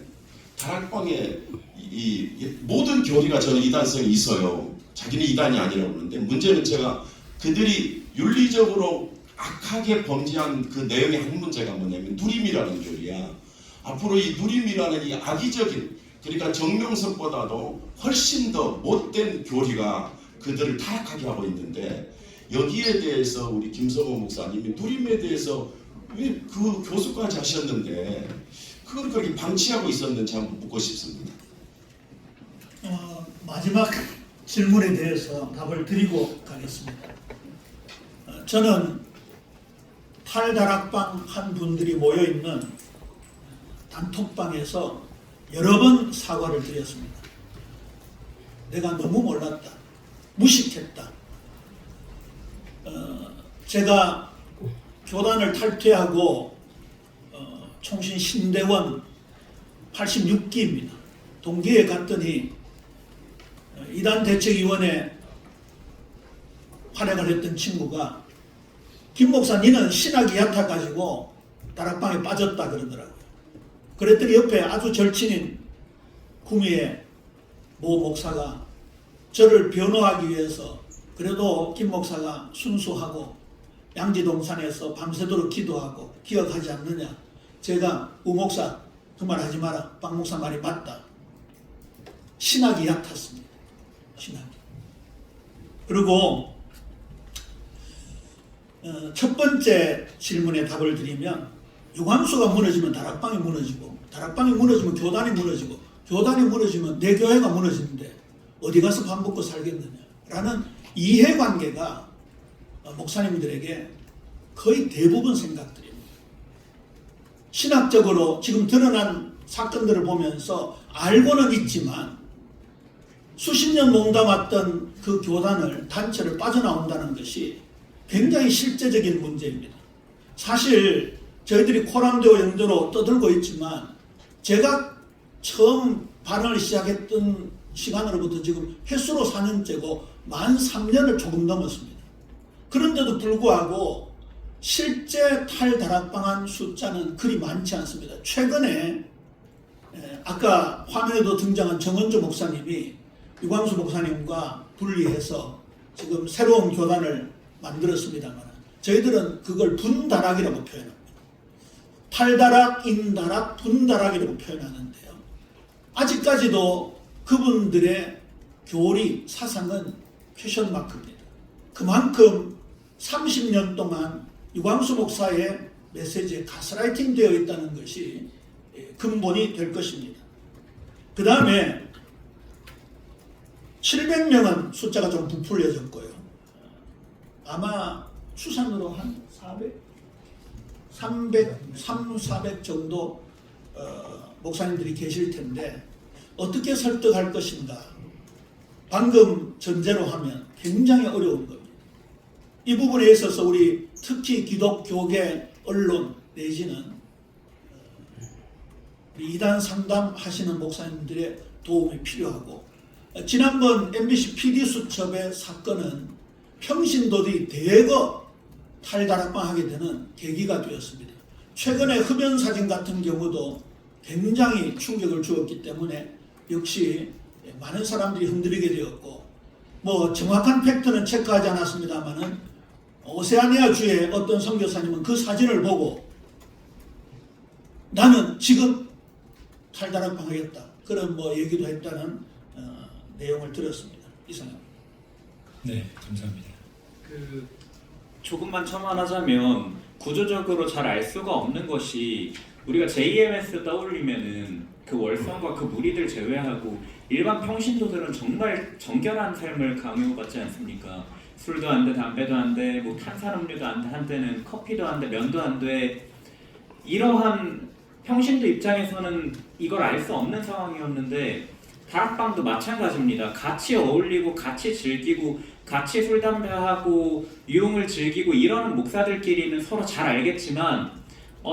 다락방에 이 모든 교리가 저는 이단성이 있어요. 자기는 이단이 아니라고 그러는데, 문제는 제가 그들이 윤리적으로 악하게 범죄한 그 내용의 한 문제가 뭐냐면 누림이라는 교리야. 앞으로 이 누림이라는 이 악의적인, 그러니까 정명석보다도 훨씬 더 못된 교리가 그들을 타락하게 하고 있는데, 여기에 대해서 우리 김성호 목사님이 누림에 대해서 왜 그 교수까지 하셨는데 그걸 그렇게 방치하고 있었는지 한번 묻고 싶습니다. 마지막 질문에 대해서 답을 드리고 가겠습니다. 저는 탈다락방 한 분들이 모여있는 단톡방에서 여러 번 사과를 드렸습니다. 내가 너무 몰랐다. 무식했다. 제가 교단을 탈퇴하고 총신 신대원 86기입니다. 동기에 갔더니 이단대책위원회 활약을 했던 친구가 김 목사 니는 신학이 얕아가지고 다락방에 빠졌다 그러더라고요. 그랬더니 옆에 아주 절친인 구미의 모 목사가 저를 변호하기 위해서 그래도 김 목사가 순수하고 양지동산에서 밤새도록 기도하고 기억하지 않느냐. 제가 우 목사 그 말 하지 마라. 빵 목사 말이 맞다. 신학이 얕았습니다. 신학이. 그리고 첫 번째 질문에 답을 드리면, 유광수가 무너지면 다락방이 무너지고, 다락방이 무너지면 교단이 무너지고, 교단이 무너지면 내 교회가 무너지는데 어디 가서 밥 먹고 살겠느냐라는 이해관계가 목사님들에게 거의 대부분 생각들입니다. 신학적으로 지금 드러난 사건들을 보면서 알고는 있지만 수십 년 몸담았던 그 교단을 단체를 빠져나온다는 것이 굉장히 실제적인 문제입니다. 사실 저희들이 코람데오 영도로 떠들고 있지만 제가 처음 발언을 시작했던 시간으로부터 지금 횟수로 4년째고 만 3년을 조금 넘었습니다. 그런데도 불구하고 실제 탈다락방한 숫자는 그리 많지 않습니다. 최근에 아까 화면에도 등장한 정은조 목사님이 유광수 목사님과 분리해서 지금 새로운 교단을 만들었습니다만 저희들은 그걸 분다락이라고 표현합니다. 탈다락, 인다락, 분다락이라고 표현하는데요. 아직까지도 그분들의 교리, 사상은 퀘션 마크입니다. 그만큼 30년 동안 유광수 목사의 메시지에 가스라이팅 되어 있다는 것이 근본이 될 것입니다. 그 다음에 700명은 숫자가 좀 부풀려졌고요. 아마 추산으로 한 400 정도 목사님들이 계실 텐데 어떻게 설득할 것인가. 방금 전제로 하면 굉장히 어려운 겁니다. 이 부분에 있어서 우리 특히 기독교계 언론 내지는 이단 상담하시는 목사님들의 도움이 필요하고 지난번 MBC PD 수첩의 사건은 평신도들이 대거 탈다락방하게 되는 계기가 되었습니다. 최근에 흡연 사진 같은 경우도 굉장히 충격을 주었기 때문에 역시 많은 사람들이 흔들리게 되었고 뭐 정확한 팩트는 체크하지 않았습니다만은 오세아니아 주의 어떤 선교사님은 그 사진을 보고 나는 지금 탈다락방 하겠다 그런 뭐 얘기도 했다는 내용을 들었습니다. 이상입니다. 네, 감사합니다. 조금만 첨언하자면 구조적으로 잘 알 수가 없는 것이 우리가 JMS 떠올리면은 그 월성과 그 무리들 제외하고 일반 평신도들은 정말 정결한 삶을 강요받지 않습니까? 술도 안 돼, 담배도 안 돼, 뭐 탄산음료도 안 돼, 한때는 커피도 안 돼, 면도 안 돼. 이러한 평신도 입장에서는 이걸 알 수 없는 상황이었는데 다락방도 마찬가지입니다. 같이 어울리고 같이 즐기고 같이 술 담배하고 유흥을 즐기고 이러는 목사들끼리는 서로 잘 알겠지만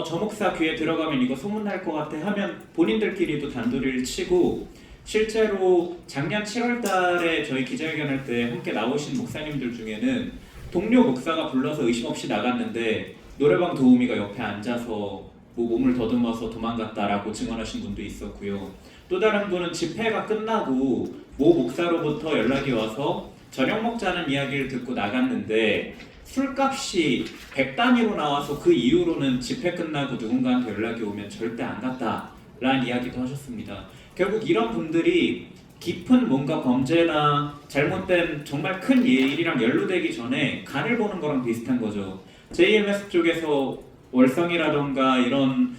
저 목사 귀에 들어가면 이거 소문날 것 같아 하면 본인들끼리도 단도리를 치고 실제로 작년 7월 달에 저희 기자회견할 때 함께 나오신 목사님들 중에는 동료 목사가 불러서 의심 없이 나갔는데 노래방 도우미가 옆에 앉아서 뭐 몸을 더듬어서 도망갔다라고 증언하신 분도 있었고요. 또 다른 분은 집회가 끝나고 모 목사로부터 연락이 와서 저녁 먹자는 이야기를 듣고 나갔는데 술값이 100단위로 나와서 그 이후로는 집회 끝나고 누군가한테 연락이 오면 절대 안 갔다라는 이야기도 하셨습니다. 결국 이런 분들이 깊은 뭔가 범죄나 잘못된 정말 큰 일이랑 연루되기 전에 간을 보는 거랑 비슷한 거죠. JMS 쪽에서 월성이라던가 이런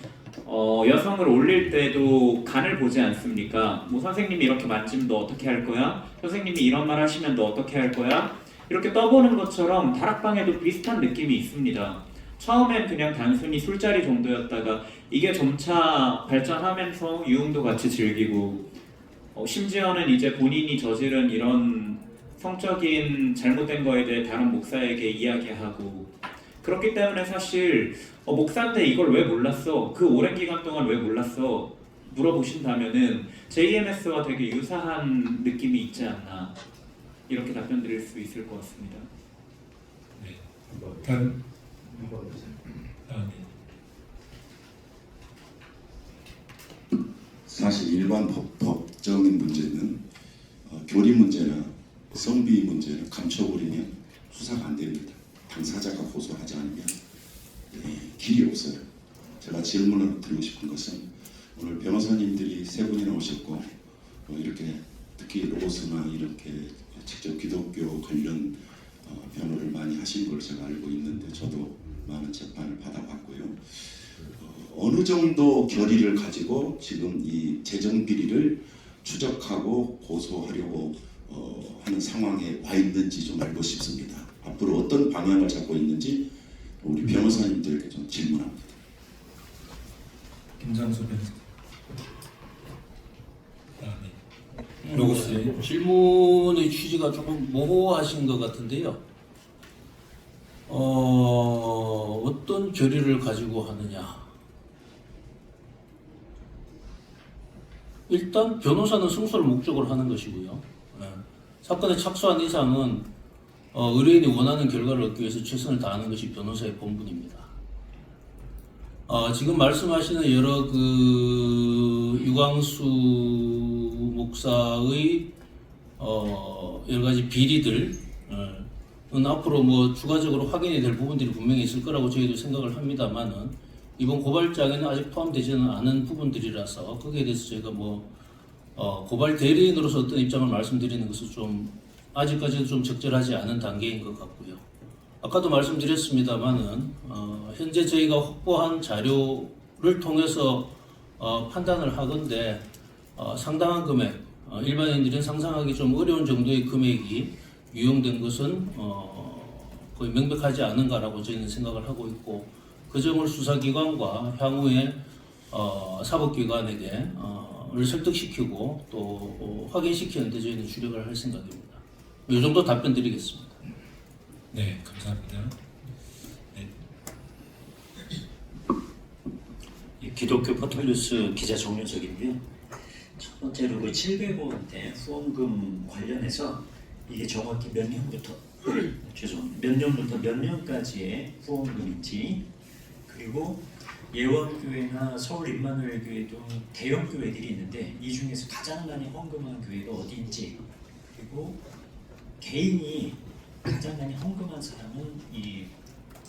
여성을 올릴 때도 간을 보지 않습니까? 뭐 선생님이 이렇게 만지면 너 어떻게 할 거야? 선생님이 이런 말 하시면 너 어떻게 할 거야? 이렇게 떠보는 것처럼 다락방에도 비슷한 느낌이 있습니다. 처음엔 그냥 단순히 술자리 정도였다가 이게 점차 발전하면서 유흥도 같이 즐기고 심지어는 이제 본인이 저지른 이런 성적인 잘못된 거에 대해 다른 목사에게 이야기하고 그렇기 때문에 사실 목사한테 이걸 왜 몰랐어? 그 오랜 기간 동안 왜 몰랐어? 물어보신다면은 JMS와 되게 유사한 느낌이 있지 않나 이렇게 답변 드릴 수 있을 것 같습니다. 네. 다음. 사실 일반 법적인 문제는 교리 문제나 성비 문제를 감춰버리면 수사가 안 됩니다. 당사자가 고소하지 않으면 길이 없어요. 제가 질문을 드리고 싶은 것은 오늘 변호사님들이 세 분이나 오셨고 이렇게 특히 로고스나 이렇게 직접 기독교 관련 변호를 많이 하신 걸 제가 알고 있는데 저도 많은 재판을 받아봤고요. 어느 정도 결의를 가지고 지금 이 재정 비리를 추적하고 고소하려고 하는 상황에 와 있는지 좀 알고 싶습니다. 앞으로 어떤 방향을 잡고 있는지 우리 변호사님들에게 좀 질문합니다. 김장수 변호사. 질문의 취지가 조금 모호하신 것 같은데요. 어떤 결의를 가지고 하느냐. 일단 변호사는 승소를 목적으로 하는 것이고요. 사건에 착수한 이상은 의뢰인이 원하는 결과를 얻기 위해서 최선을 다하는 것이 변호사의 본분입니다. 지금 말씀하시는 여러 유광수 목사의 여러 가지 비리들은 앞으로 뭐 추가적으로 확인이 될 부분들이 분명히 있을 거라고 저희도 생각을 합니다만은 이번 고발장에는 아직 포함되지는 않은 부분들이라서 거기에 대해서 저희가 고발 대리인으로서 어떤 입장을 말씀드리는 것은 좀 아직까지는 좀 적절하지 않은 단계인 것 같고요. 아까도 말씀드렸습니다만은 현재 저희가 확보한 자료를 통해서 판단을 하건대 상당한 금액, 일반인들은 상상하기 좀 어려운 정도의 금액이 유용된 것은 거의 명백하지 않은가라고 저희는 생각을 하고 있고, 그 점을 수사기관과 향후에 사법기관에게 설득시키고 또 확인시키는 데 저희는 주력을 할 생각입니다. 이 정도 답변 드리겠습니다. 네, 감사합니다. 기독교 포털뉴스 기자 정윤석이고요. 첫 번째로 그 700원대 후원금 관련해서 이게 정확히 몇 년부터 몇 년부터 몇 년까지의 후원금인지, 그리고 예원교회나 서울 임마누엘교회 등 대형 교회들이 있는데 이 중에서 가장 많이 헌금한 교회가 어디인지, 그리고 개인이 가장 많이 헌금한 사람은 이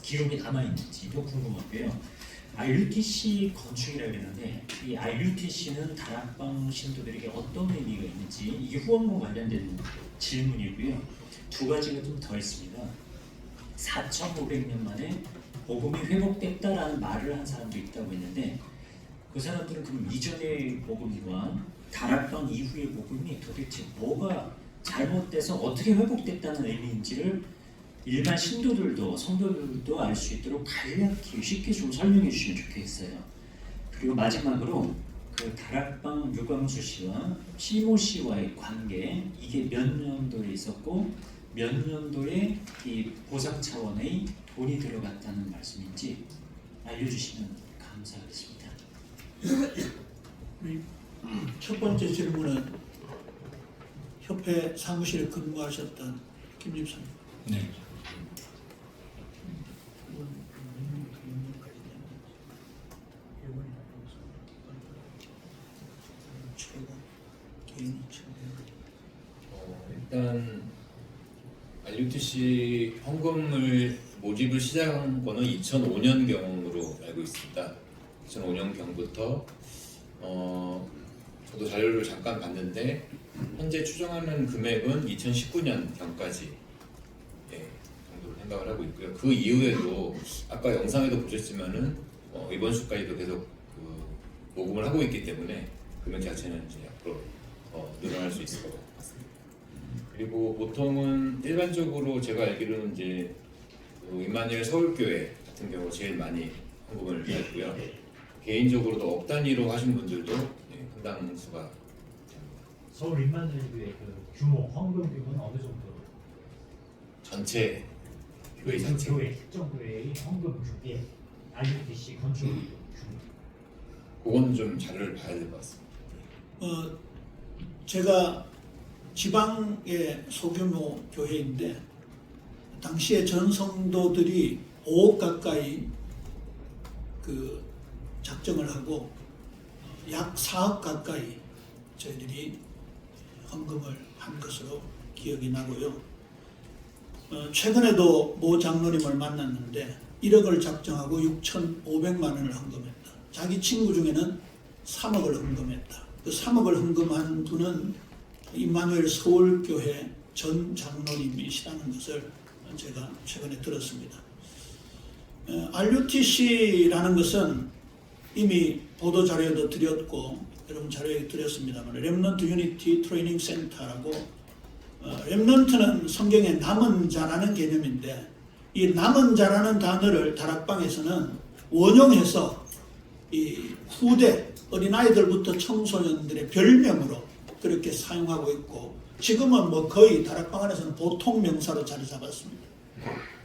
기록이 남아있는지도 궁금하고요. RUTC 건축이라고 했는데 이 RUTC는 다락방 신도들에게 어떤 의미가 있는지, 이게 후원금 관련된 질문이고요. 두 가지가 좀 더 있습니다. 4,500년 만에 복음이 회복됐다라는 말을 한 사람도 있다고 했는데, 그 사람들은 그럼 이전의 복음과 다락방 이후의 복음이 도대체 뭐가 잘못돼서 어떻게 회복됐다는 의미인지를 일반 신도들도 성도들도 알 수 있도록 간략히 쉽게 좀 설명해 주시면 좋겠어요. 그리고 마지막으로 그 다락방 유광수 씨와 시모 씨와의 관계, 이게 몇 년도에 있었고 몇 년도에 이 보상 차원의 돈이 들어갔다는 말씀인지 알려주시면 감사하겠습니다. 첫 번째 질문은 협회 사무실에 근무하셨던 김 집사님. 네. 일단 RUTC 헌금을 모집을 시작한 거는 2005년경으로 알고 있습니다. 2005년경부터 저도 자료를 잠깐 봤는데 현재 추정하는 금액은 2019년경까지 정도로 생각을 하고 있고요. 그 이후에도 아까 영상에도 보셨지만은 이번 주까지도 계속 모금을 하고 있기 때문에 금액 자체는 이제 앞으로 늘어날 수 있을 것 같습니다. 그리고 보통은 일반적으로 제가 알기로는 이제 임마누엘 서울교회 같은 경우 제일 많이 헌금을 했고요. 개인적으로도 억 단위로 하신 분들도 상당수가 서울 임마누엘교회 그 규모 헌금 규모는 어느 정도? 전체 교회 전체 교회 특정 교회의 헌금 규모에 RUTC 건축 규모. 그건 좀 자료를 봐야 될 것 같습니다. 제가 지방의 소규모 교회인데 당시에 전 성도들이 5억 가까이 그 작정을 하고 약 4억 가까이 저희들이 헌금을 한 것으로 기억이 나고요. 최근에도 모 장로님을 만났는데 1억을 작정하고 6,500만 원을 헌금했다. 자기 친구 중에는 3억을 헌금했다. 그 3억을 헌금한 분은 임마누엘 서울교회 전 장로님이시라는 것을 제가 최근에 들었습니다. RUTC라는 것은 이미 보도 자료도 드렸고 여러분 자료에 드렸습니다만 렘넌트 유니티 트레이닝 센터라고 렘넌트는 성경에 남은 자라는 개념인데 이 남은 자라는 단어를 다락방에서는 원용해서 이 후대 어린아이들부터 청소년들의 별명으로 그렇게 사용하고 있고 지금은 뭐 거의 다락방 안에서는 보통 명사로 자리 잡았습니다.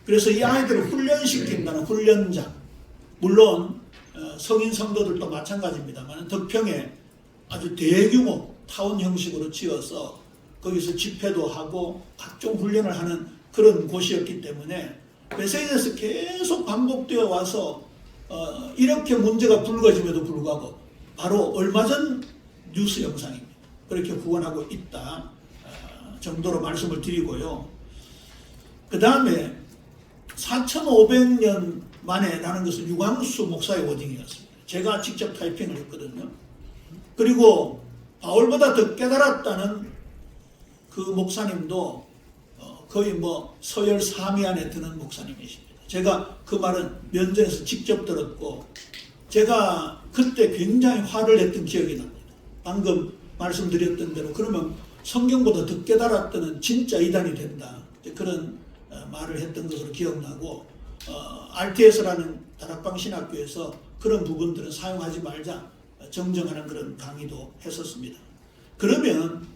그래서 이 아이들을 훈련시킨다는 훈련장, 물론 성인 성도들도 마찬가지입니다만 덕평에 아주 대규모 타운 형식으로 지어서 거기서 집회도 하고 각종 훈련을 하는 그런 곳이었기 때문에 메시지에서 계속 반복되어 와서 이렇게 문제가 불거짐에도 불구하고 바로 얼마 전 뉴스 영상입니다. 그렇게 후원하고 있다 정도로 말씀을 드리고요. 그 다음에 4,500년 만에 라는 것은 유광수 목사의 워딩이었습니다. 제가 직접 타이핑을 했거든요. 그리고 바울보다 더 깨달았다는 그 목사님도 거의 뭐 서열 3위 안에 드는 목사님이십니다. 제가 그 말은 면전에서 직접 들었고 제가 그때 굉장히 화를 냈던 기억이 납니다. 방금 말씀드렸던 대로 그러면 성경보다 더 깨달았다는 진짜 이단이 된다. 그런 말을 했던 것으로 기억나고 RTS라는 다락방 신학교에서 그런 부분들은 사용하지 말자 정정하는 그런 강의도 했었습니다. 그러면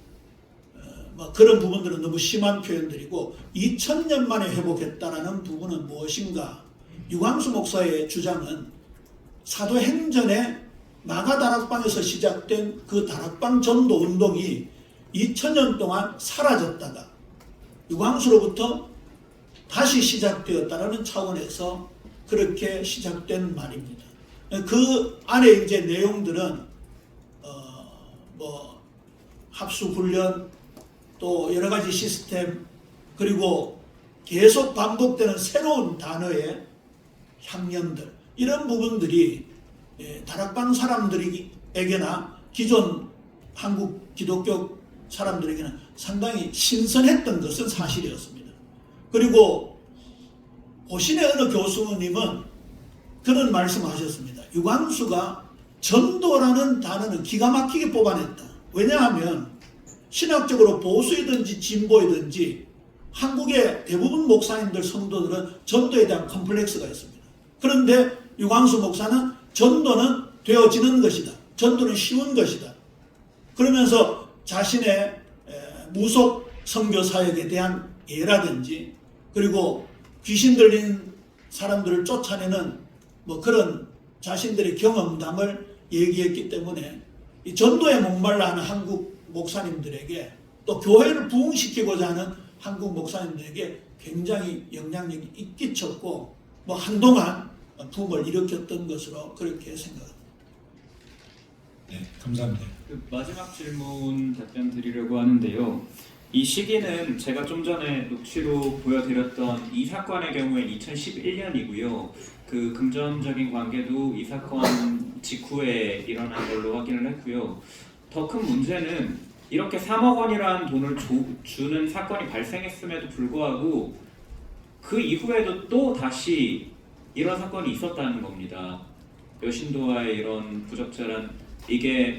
그런 부분들은 너무 심한 표현들이고 2000년 만에 회복했다라는 부분은 무엇인가? 유광수 목사의 주장은 사도행전에 마가다락방에서 시작된 그 다락방 전도 운동이 2000년 동안 사라졌다가 유광수로부터 다시 시작되었다라는 차원에서 그렇게 시작된 말입니다. 그 안에 이제 내용들은 뭐 합수훈련 또 여러 가지 시스템 그리고 계속 반복되는 새로운 단어의 향연들 이런 부분들이 다락방 사람들에게나 기존 한국 기독교 사람들에게는 상당히 신선했던 것은 사실이었습니다. 그리고 고신의 어느 교수님은 그런 말씀하셨습니다. 유광수가 전도라는 단어는 기가 막히게 뽑아냈다. 왜냐하면 신학적으로 보수이든지 진보이든지 한국의 대부분 목사님들 성도들은 전도에 대한 컴플렉스가 있습니다. 그런데 유광수 목사는 전도는 되어지는 것이다. 전도는 쉬운 것이다. 그러면서 자신의 무속 선교 사역에 대한 예라든지 그리고 귀신 들린 사람들을 쫓아내는 뭐 그런 자신들의 경험담을 얘기했기 때문에 이 전도에 목말라 하는 한국 목사님들에게 또 교회를 부흥시키고자 하는 한국 목사님들에게 굉장히 영향력이 끼쳤고 뭐 한동안 붐을 일으켰던 것으로 그렇게 생각합니다. 네, 감사합니다. 그 마지막 질문 답변 드리려고 하는데요. 이 시기는 제가 좀 전에 녹취로 보여드렸던 이 사건의 경우엔 2011년이고요. 그 금전적인 관계도 이 사건 직후에 일어난 걸로 확인을 했고요. 더 큰 문제는 이렇게 3억 원이라는 돈을 주는 사건이 발생했음에도 불구하고 그 이후에도 또 다시 이런 사건이 있었다는 겁니다. 여신도와의 이런 부적절한 이게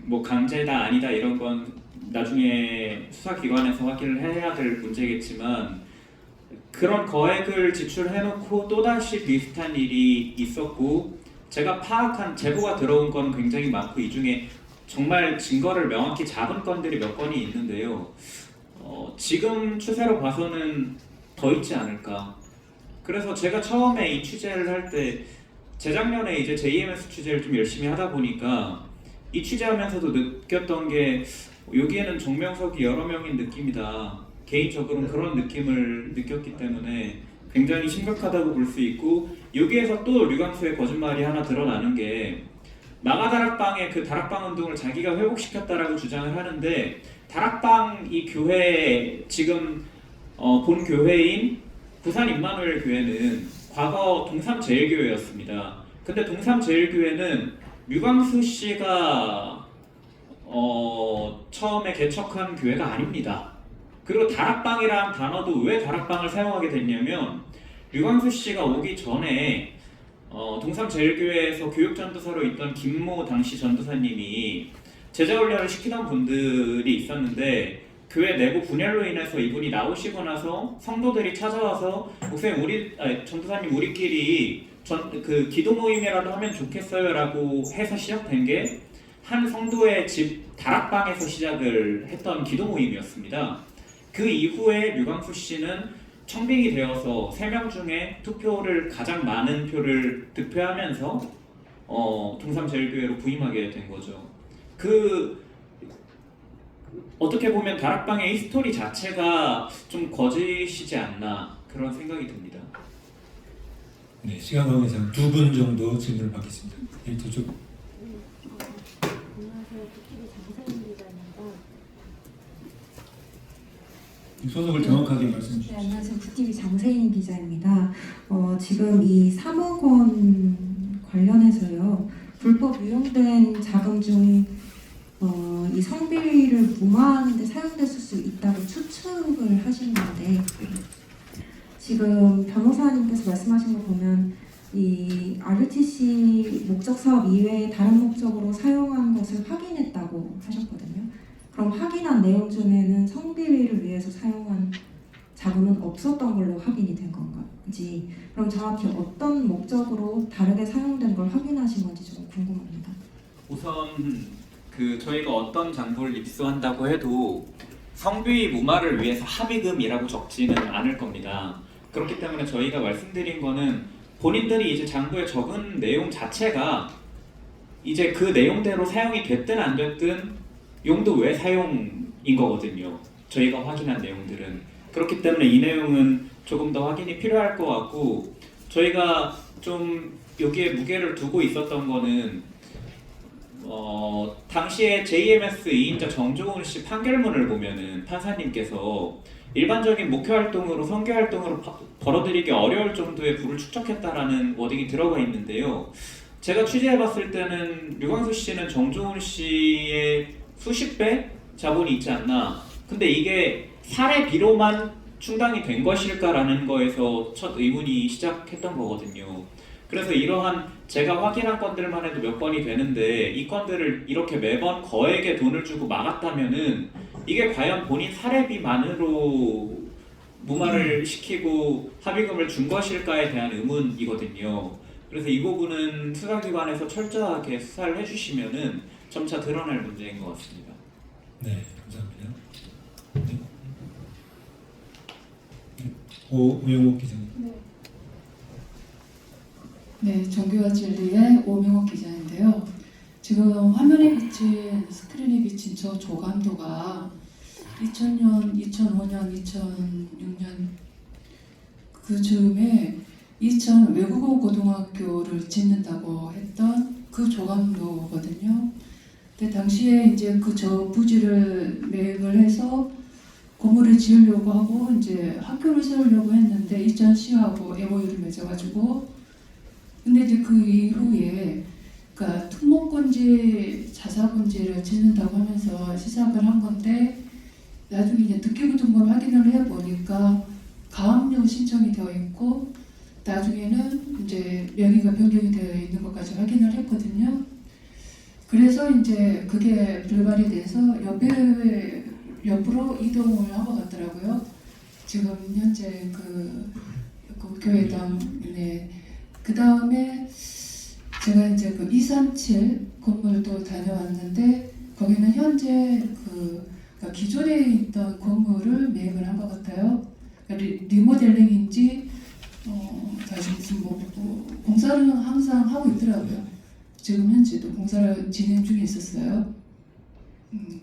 뭐 강제다 아니다 이런 건 나중에 수사기관에서 확인을 해야 될 문제겠지만 그런 거액을 지출해놓고 또다시 비슷한 일이 있었고 제가 파악한 제보가 들어온 건 굉장히 많고 이 중에 정말 증거를 명확히 잡은 건들이 몇 건이 있는데요. 지금 추세로 봐서는 더 있지 않을까. 그래서 제가 처음에 이 취재를 할 때 재작년에 이제 JMS 취재를 좀 열심히 하다 보니까 이 취재하면서도 느꼈던 게 여기에는 정명석이 여러 명인 느낌이다. 개인적으로는 그런 느낌을 느꼈기 때문에 굉장히 심각하다고 볼 수 있고 여기에서 또 류광수의 거짓말이 하나 드러나는 게 마가다락방의 그 다락방 운동을 자기가 회복시켰다라고 주장을 하는데 다락방 이 교회 지금 본 교회인 부산 임마누엘 교회는 과거 동삼제일교회였습니다. 근데 동삼제일교회는 류광수 씨가 처음에 개척한 교회가 아닙니다. 그리고 다락방이라는 단어도 왜 다락방을 사용하게 됐냐면 류광수 씨가 오기 전에 동삼제일교회에서 교육전도사로 있던 김모 당시 전도사님이 제자훈련을 시키던 분들이 있었는데 교회 내부 분열로 인해서 이분이 나오시고 나서 성도들이 찾아와서 목사님 전도사님 우리끼리 그 기도 모임이라도 하면 좋겠어요라고 해서 시작된 게 한 성도의 집 다락방에서 시작을 했던 기도 모임이었습니다. 그 이후에 류광수 씨는 청빙이 되어서 3명 중에 투표를 가장 많은 표를 득표하면서 동삼제일교회로 부임하게 된 거죠. 어떻게 보면 다락방의 이 스토리 자체가 좀 거짓이지 않나 그런 생각이 듭니다. 네, 시간 관계상 2분 정도 질문을 받겠습니다. 네, 저쪽. 소속을 정확하게 말씀해 주시죠. 네, 안녕하세요. 부TV 장세인 기자입니다. 지금 이 3억 원 관련해서요. 불법 유용된 자금 중 이 성비를 무마하는 데 사용됐을 수 있다고 추측을 하시는데 지금 변호사님께서 말씀하신 거 보면 이 RUTC 목적 사업 이외에 다른 목적으로 사용한 것을 확인했다고 하셨거든요. 그럼 확인한 내용 중에는 성비를 위해서 사용한 자금은 없었던 걸로 확인이 된 건지, 그럼 정확히 어떤 목적으로 다르게 사용된 걸 확인하신 건지 좀 궁금합니다. 우선 저희가 어떤 장부를 입수한다고 해도 성비 무마를 위해서 합의금이라고 적지는 않을 겁니다. 그렇기 때문에 저희가 말씀드린 거는 본인들이 이제 장부에 적은 내용 자체가 이제 그 내용대로 사용이 됐든 안 됐든 용도 외 사용인 거거든요. 저희가 확인한 내용들은. 그렇기 때문에 이 내용은 조금 더 확인이 필요할 것 같고, 저희가 좀 여기에 무게를 두고 있었던 거는 당시에 JMS 2인자 정종훈 씨 판결문을 보면은 판사님께서 일반적인 목회활동으로 선교활동으로 벌어들이기 어려울 정도의 부를 축적했다라는 워딩이 들어가 있는데요. 제가 취재해봤을 때는 류광수 씨는 정종훈 씨의 수십 배 자본이 있지 않나. 근데 이게 사례비로만 충당이 된 것일까라는 거에서 첫 의문이 시작했던 거거든요. 그래서 이러한 제가 확인한 건들만 해도 몇 건이 되는데 이 건들을 이렇게 매번 거액의 돈을 주고 막았다면은 이게 과연 본인 사례비만으로 무마를 시키고 합의금을 준 것일까에 대한 의문이거든요. 그래서 이 부분은 수사기관에서 철저하게 수사를 해주시면은 점차 드러날 문제인 것 같습니다. 네, 감사합니다. 네. 오영옥 기자님. 네, 정교화 진리의 오명옥 기자인데요. 지금 화면에 비친 스크린에 비친 저 조감도가 2000년, 2005년, 2006년 그 즈음에 이천 외국어 고등학교를 짓는다고 했던 그 조감도거든요. 근데 당시에 이제 저 부지를 매입을 해서 건물을 지으려고 하고 이제 학교를 세우려고 했는데 이천시하고 MOU를 맺어가지고, 근데 이제 그 이후에 그러니까 특목고지 자사고지를 짓는다고 하면서 시작을 한 건데, 나중에 이제 등기부등본 확인을 해보니까 가압류 신청이 되어 있고 나중에는 이제 명의가 변경이 되어 있는 것까지 확인을 했거든요. 그래서 이제 그게 불발이 돼서 옆으로 이동을 한 것 같더라고요. 지금 현재 그 교회당. 네. 그 다음에 제가 이제 그 237 건물도 다녀왔는데 거기는 현재 그러니까 기존에 있던 건물을 매입을 한 것 같아요. 그러니까 리모델링인지 다시 무슨 공사를 항상 하고 있더라고요. 지금 현재도 공사를 진행 중에 있었어요.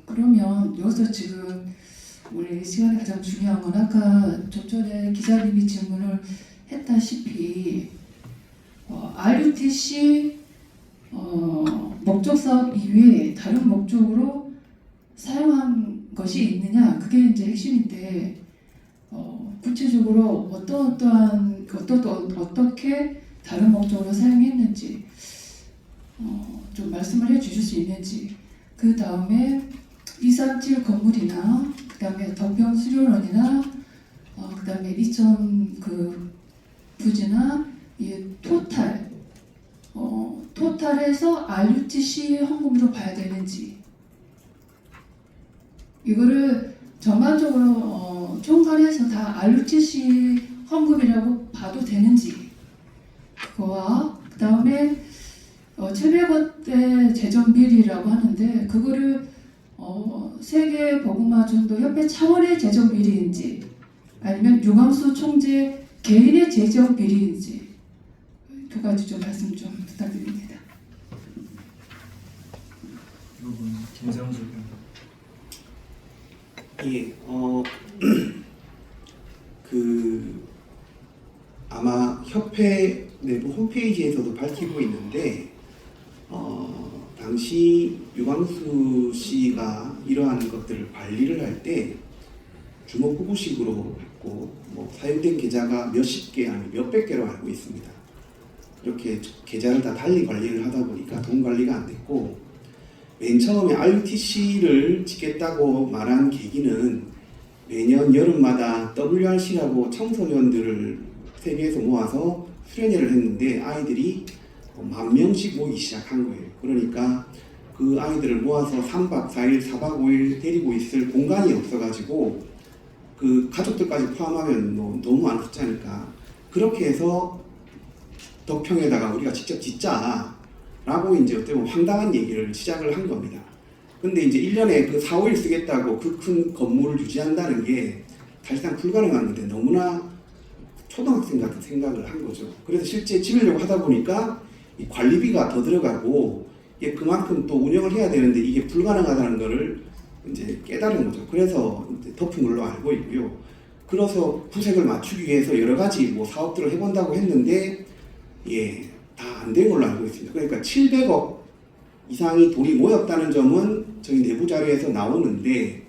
그러면 여기서 지금 우리 시간에 가장 중요한 건 아까 좀 전에 기자님이 질문을 했다시피 RUTC 목적 사업 이외에 다른 목적으로 사용한 것이 있느냐, 그게 이제 핵심인데 구체적으로 어떻게 다른 목적으로 사용했는지 좀 말씀을 해주실 수 있는지, 그 다음에 237 건물이나 그 다음에 덕평 수료원이나 그 다음에 이천 그 부지나 이 토탈 해서 RUTC 헌금으로 봐야 되는지, 이거를 전반적으로 총괄해서 다 RUTC 헌금이라고 봐도 되는지, 그거와 그 다음에 700원대 재정 비리라고 하는데 그거를 세계 복음화 전도 협회 차원의 재정 비리인지 아니면 유광수 총재 개인의 재정 비리인지 두 가지 좀 말씀 좀 부탁드립니다. 이 부분 김상수 예, 아마 협회 내부 홈페이지에서도 밝히고 있는데, 당시 유광수 씨가 이러한 것들을 관리를 할 때 주먹구구식으로 했고, 사용된 계좌가 몇십 개 아니 몇백 개로 알고 있습니다. 이렇게 계좌를 다 달리 관리를 하다 보니까 돈 관리가 안 됐고, 맨 처음에 RUTC를 짓겠다고 말한 계기는 매년 여름마다 WRC라고 청소년들을 세계에서 모아서 수련회를 했는데 아이들이 10,000명씩 모이기 시작한 거예요. 그러니까 그 아이들을 모아서 3박 4일, 4박 5일 데리고 있을 공간이 없어가지고 그 가족들까지 포함하면 너무 많은 숫자니까 그렇게 해서 덕평에다가 우리가 직접 짓자라고 이제 어떻게 보면 황당한 얘기를 시작을 한 겁니다. 근데 이제 1년에 그 4, 5일 쓰겠다고 그 큰 건물을 유지한다는 게 사실상 불가능한 건데 너무나 초등학생 같은 생각을 한 거죠. 그래서 실제 지으려고 하다 보니까 이 관리비가 더 들어가고 이게 그만큼 또 운영을 해야 되는데 이게 불가능하다는 거를 이제 깨달은 거죠. 그래서 이제 덮은 걸로 알고 있고요. 그래서 부색을 맞추기 위해서 여러 가지 사업들을 해본다고 했는데 다 안 된 걸로 알고 있습니다. 그러니까 700억 이상이 돈이 모였다는 점은 저희 내부 자료에서 나오는데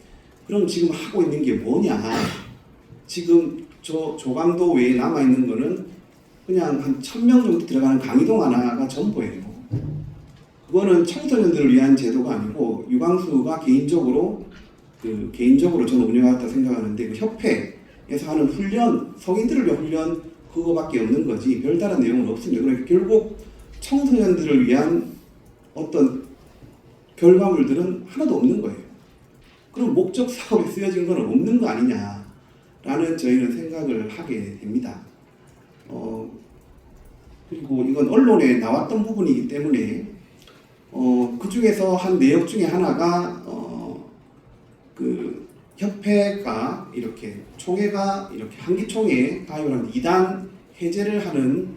그럼 지금 하고 있는 게 뭐냐? 지금 조감도 외에 남아있는 거는 그냥 한 1,000명 정도 들어가는 강의동 하나가 전부예요. 그거는 청소년들을 위한 제도가 아니고 유광수가 개인적으로 저는 운영하겠다 생각하는데 그 협회에서 하는 훈련, 성인들을 위한 훈련 그거밖에 없는 거지 별다른 내용은 없습니다. 그러니까 결국 청소년들을 위한 어떤 결과물들은 하나도 없는 거예요. 그럼 목적 사업에 쓰여진 건 없는 거 아니냐라는 저희는 생각을 하게 됩니다. 그리고 이건 언론에 나왔던 부분이기 때문에 그 중에서 한 내역 중에 하나가 그 협회가 이렇게 총회가 이렇게 한기총회 가입을 하는 2단 해제를 하는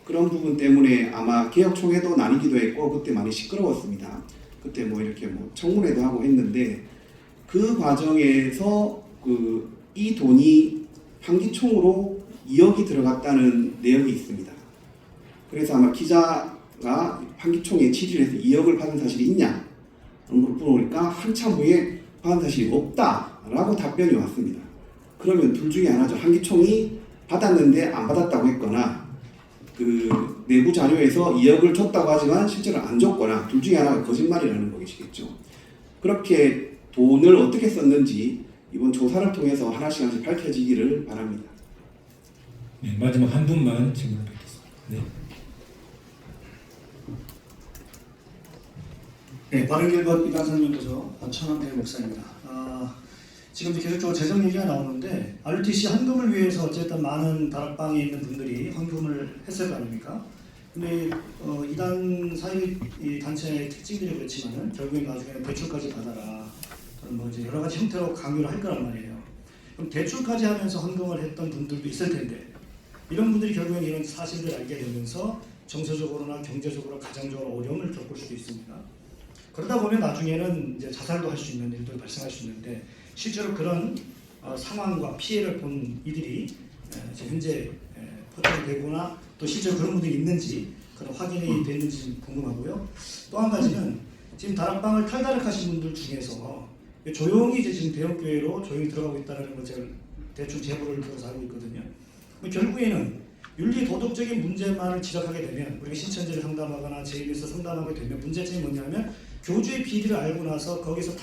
그런 부분 때문에 아마 개혁총회도 나뉘기도 했고 그때 많이 시끄러웠습니다. 그때 이렇게 청문회도 하고 했는데 그 과정에서 이 돈이 한기총으로 2억이 들어갔다는 내용이 있습니다. 그래서 아마 기자가 한기총에 취재를 해서 2억을 받은 사실이 있냐? 물어보니까 한참 후에 받은 사실이 없다라고 답변이 왔습니다. 그러면 둘 중에 하나죠. 한기총이 받았는데 안 받았다고 했거나 그 내부 자료에서 2억을 줬다고 하지만 실제로 안 줬거나 둘 중에 하나가 거짓말이라는 것이겠죠. 그렇게 돈을 어떻게 썼는지 이번 조사를 통해서 하나씩 밝혀지기를 바랍니다. 네, 마지막 한 분만 질문을 받겠습니다. 네. 네, 바른길법 이단상연구소 천한태 목사입니다. 지금 계속적으로 재정 얘기가 나오는데 RUTC 헌금을 위해서 어쨌든 많은 다락방에 있는 분들이 헌금을 했을 거 아닙니까? 근데 이단 사회 단체의 특징들이 그렇지만은 결국엔 나중에 대출까지 받아라 이제 여러 가지 형태로 강요를 할 거란 말이에요. 그럼 대출까지 하면서 헌금을 했던 분들도 있을 텐데 이런 분들이 결국엔 이런 사실을 알게 되면서 정서적으로나 경제적으로 가정적으로 어려움을 겪을 수도 있습니다. 그러다 보면 나중에는 이제 자살도 할 수 있는 일도 발생할 수 있는데 실제로 그런 상황과 피해를 본 이들이 현재 포털되거나 또 실제로 그런 분들이 있는지 그런 확인이 됐는지 궁금하고요. 또 한 가지는 지금 다락방을 탈다락하신 분들 중에서 조용히 이제 지금 대형교회로 조용히 들어가고 있다는 걸 제가 대충 제보를 들어서 알고 있거든요. 결국에는 윤리 도덕적인 문제만을 지적하게 되면 우리가 신천지를 상담하거나 제임에서 상담하게 되면 문제점이 뭐냐면 교주의 비리를 알고 나서 거기서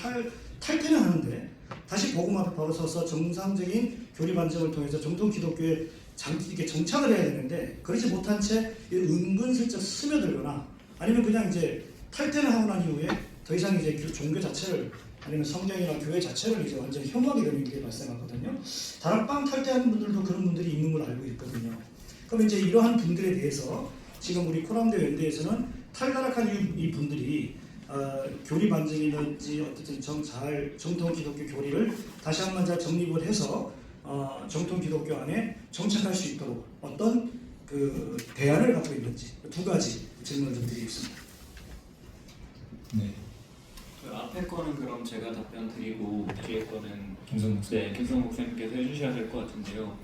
탈퇴는 하는데 다시 복음 앞에 바로 서서 정상적인 교리 반증을 통해서 정통 기독교에 이렇게 정착을 해야 되는데 그러지 못한 채 은근슬쩍 스며들거나 아니면 그냥 이제 탈퇴를 하고 난 이후에 더 이상 이제 종교 자체를 아니면 성경이나 교회 자체를 이제 완전히 혐오하게 되는 일이 발생하거든요. 다락방 탈퇴하는 분들도 그런 분들이 있는 걸 알고 있거든요. 그럼 이제 이러한 분들에 대해서 지금 우리 코람대 연대에서는 탈다락한 이 분들이 교리 반증이든지 어쨌든 정통 기독교 교리를 다시 한번 잘 정립을 해서 정통 기독교 안에 정착할 수 있도록 어떤 그 대안을 갖고 있는지 두 가지 질문을 좀 드리겠습니다. 네. 그 앞에 거는 그럼 제가 답변 드리고 뒤에 거는 김성 목사님. 네, 김성 목사님께서 해주셔야 될 것 같은데요.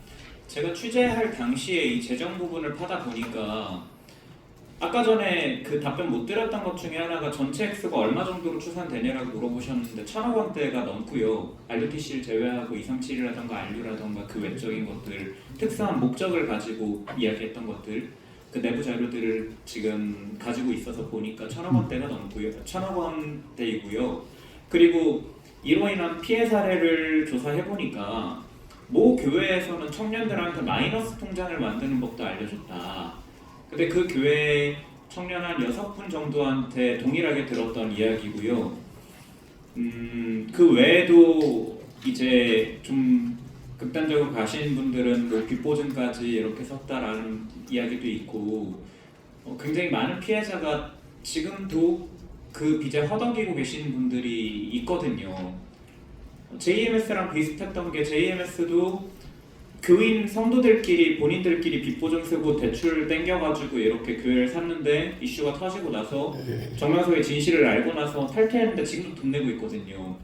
제가 취재할 당시에 이 재정 부분을 파다 보니까 아까 전에 그 답변 못 드렸던 것 중에 하나가 전체 액수가 얼마 정도로 추산되냐라고 물어보셨는데 1,000억 원대가 넘고요. RUTC를 제외하고 237이라던가 RU라던가 그 외적인 것들, 특수한 목적을 가지고 이야기했던 것들, 그 내부 자료들을 지금 가지고 있어서 보니까 1,000억 원대가 넘고요. 1,000억 원대이고요. 그리고 이로 인한 피해 사례를 조사해 보니까 모 교회에서는 청년들한테 마이너스 통장을 만드는 법도 알려줬다. 근데 그 교회 청년 한 6분 정도한테 동일하게 들었던 이야기고요. 그 외에도 이제 좀 극단적으로 가신 분들은 뭐 빚보증까지 이렇게 썼다라는 이야기도 있고 굉장히 많은 피해자가 지금도 그 빚에 허덕이고 계시는 분들이 있거든요. JMS랑 비슷했던 게 JMS도 교인 성도들끼리 본인들끼리 빚보증 쓰고 대출 땡겨가지고 이렇게 교회를 샀는데 이슈가 터지고 나서 정명석의 진실을 알고 나서 탈퇴했는데 지금도 돈 내고 있거든요.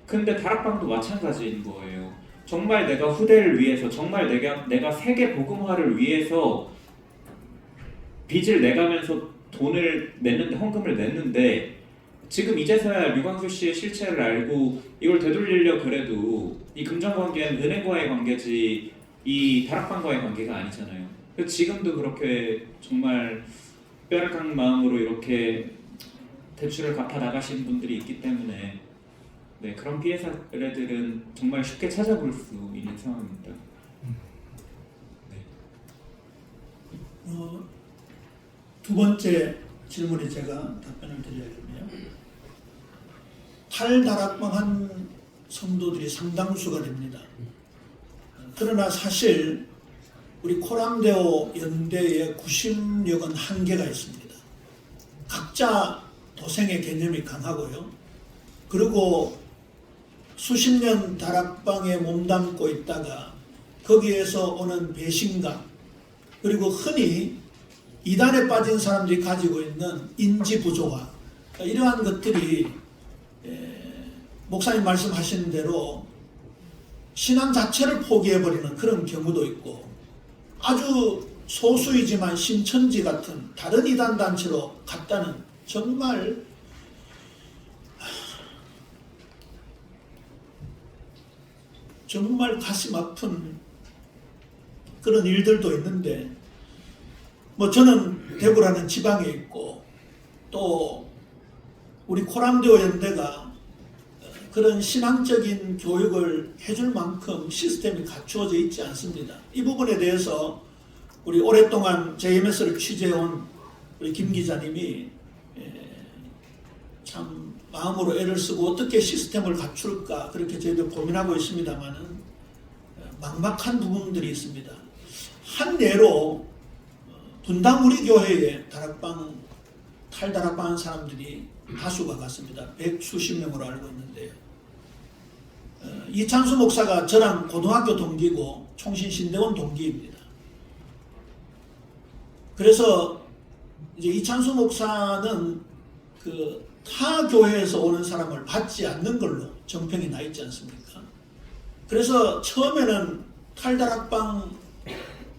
근데 다락방도 마찬가지인 거예요. 정말 내가 후대를 위해서, 정말 내가 세계 복음화를 위해서 빚을 내가면서 돈을 냈는데, 헌금을 냈는데 지금 이제서야 류광수 씨의 실체를 알고 이걸 되돌리려 그래도 이 금전관계는 은행과의 관계지 이 다락방과의 관계가 아니잖아요. 지금도 그렇게 정말 뼈를 깎는 마음으로 이렇게 대출을 갚아 나가신 분들이 있기 때문에 네, 그런 피해 사례들은 정말 쉽게 찾아볼 수 있는 상황입니다. 두 번째 질문에 제가 답변을 드려야겠네요. 탈다락방한 성도들이 상당수가 됩니다. 그러나 사실 우리 코람데오 연대의 구심력은 한계가 있습니다. 각자 도생의 개념이 강하고요. 그리고 수십 년 다락방에 몸담고 있다가 거기에서 오는 배신감, 그리고 흔히 이단에 빠진 사람들이 가지고 있는 인지 부조화, 이러한 것들이 목사님 말씀하신 대로 신앙 자체를 포기해버리는 그런 경우도 있고, 아주 소수이지만 신천지 같은 다른 이단 단체로 갔다는 정말 가슴 아픈 그런 일들도 있는데, 뭐 저는 대구라는 지방에 있고 또 우리 코람데오 연대가 그런 신앙적인 교육을 해줄 만큼 시스템이 갖추어져 있지 않습니다. 이 부분에 대해서 우리 오랫동안 JMS를 취재해온 우리 김 기자님이 참 마음으로 애를 쓰고 어떻게 시스템을 갖출까 그렇게 저희도 고민하고 있습니다만은 막막한 부분들이 있습니다. 한 예로 분당 우리 교회에 탈다락방한 사람들이 다수가 갔습니다. 100수십 명으로 알고 있는데요. 이찬수 목사가 저랑 고등학교 동기고 총신신대원 동기입니다. 그래서 이제 이찬수 목사는 그 타 교회에서 오는 사람을 받지 않는 걸로 정평이 나 있지 않습니까? 그래서 처음에는 탈다락방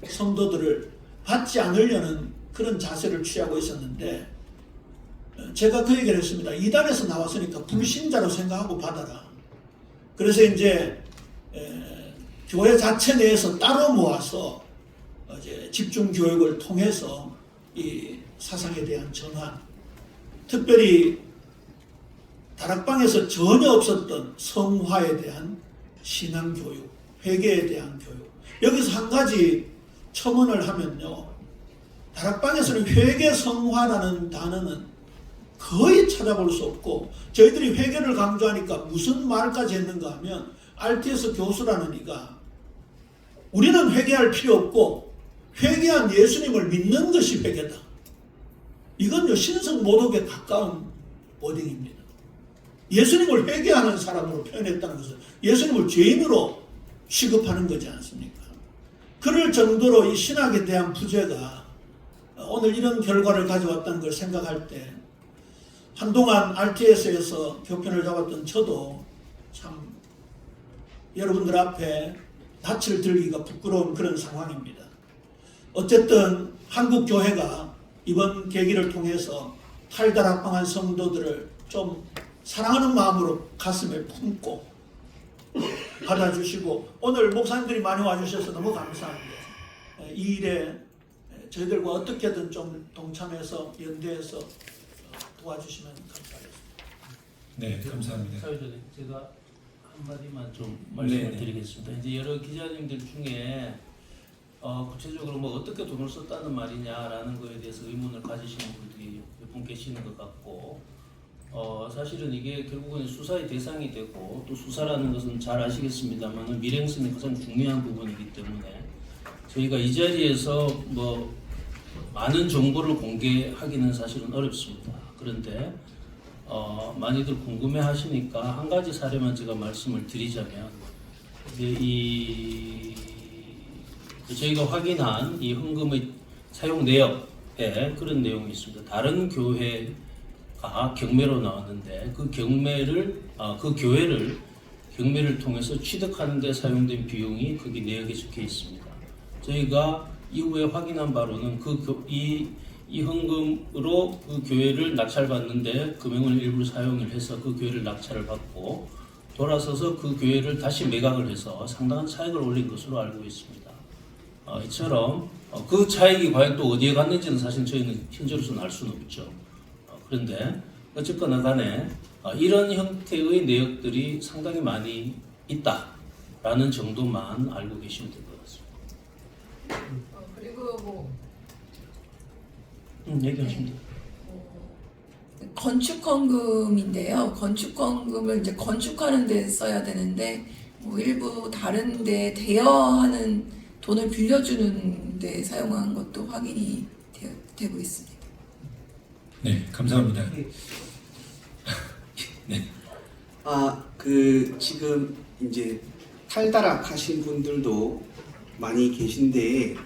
성도들을 받지 않으려는 그런 자세를 취하고 있었는데, 제가 그 얘기를 했습니다. 이단에서 나왔으니까 불신자로 생각하고 받아라. 그래서 이제 교회 자체 내에서 따로 모아서 이제 집중 교육을 통해서 이 사상에 대한 전환, 특별히 다락방에서 전혀 없었던 성화에 대한 신앙 교육, 회개에 대한 교육, 여기서 한 가지 첨언을 하면요, 다락방에서는 회계성화라는 단어는 거의 찾아볼 수 없고, 저희들이 회계를 강조하니까 무슨 말까지 했는가 하면 RTS 교수라는 이가 우리는 회개할 필요 없고 회개한 예수님을 믿는 것이 회개다. 이건요 신성모독에 가까운 워딩입니다. 예수님을 회개하는 사람으로 표현했다는 것은 예수님을 죄인으로 취급하는 거지 않습니까? 그럴 정도로 이 신학에 대한 부재가 오늘 이런 결과를 가져왔다는 걸 생각할 때 한동안 RTS에서 교편을 잡았던 저도 참 여러분들 앞에 낯을 들기가 부끄러운 그런 상황입니다. 어쨌든 한국 교회가 이번 계기를 통해서 탈다락방한 성도들을 좀 사랑하는 마음으로 가슴에 품고 받아주시고, 오늘 목사님들이 많이 와주셔서 너무 감사합니다. 이 일에 저희들과 어떻게든 좀 동참해서 연대해서 도와주시면 감사하겠습니다. 네, 감사합니다. 사회자님, 제가 한마디만 좀 말씀을 네. 드리겠습니다. 이제 여러 기자님들 중에 구체적으로 뭐 어떻게 돈을 썼다는 말이냐라는 거에 대해서 의문을 가지시는 분들이 몇 분 계시는 것 같고, 사실은 이게 결국은 수사의 대상이 되고, 또 수사라는 것은 잘 아시겠습니다만 밀행성이 가장 중요한 부분이기 때문에 저희가 이 자리에서 뭐 많은 정보를 공개하기는 사실은 어렵습니다. 그런데 많이들 궁금해 하시니까 한 가지 사례만 제가 말씀을 드리자면, 저희가 확인한 이 헌금의 사용 내역에 그런 내용이 있습니다. 다른 교회가 경매로 나왔는데 그 경매를 그 교회를 경매를 통해서 취득하는 데 사용된 비용이 거기 내역에 적혀 있습니다. 저희가 이후에 확인한 바로는 이 헌금으로 그 교회를 낙찰받는데 금액을 일부 사용을 해서 그 교회를 낙찰을 받고 돌아서서 그 교회를 다시 매각을 해서 상당한 차익을 올린 것으로 알고 있습니다. 이처럼 그 차익이 과연 또 어디에 갔는지는 사실 저희는 현재로서는 알 수는 없죠. 그런데 어쨌거나 간에 이런 형태의 내역들이 상당히 많이 있다라는 정도만 알고 계시면 될 것 같습니다. 그리고 뭐 얘기하십니다. 건축헌금인데요. 건축헌금을 이제 건축하는 데 써야 되는데 뭐 일부 다른 데 대여하는 돈을 빌려주는 데 사용한 것도 확인이 되고 있습니다. 네, 감사합니다. 네. 지금 이제 탈다락 하신 분들도 많이 계신데,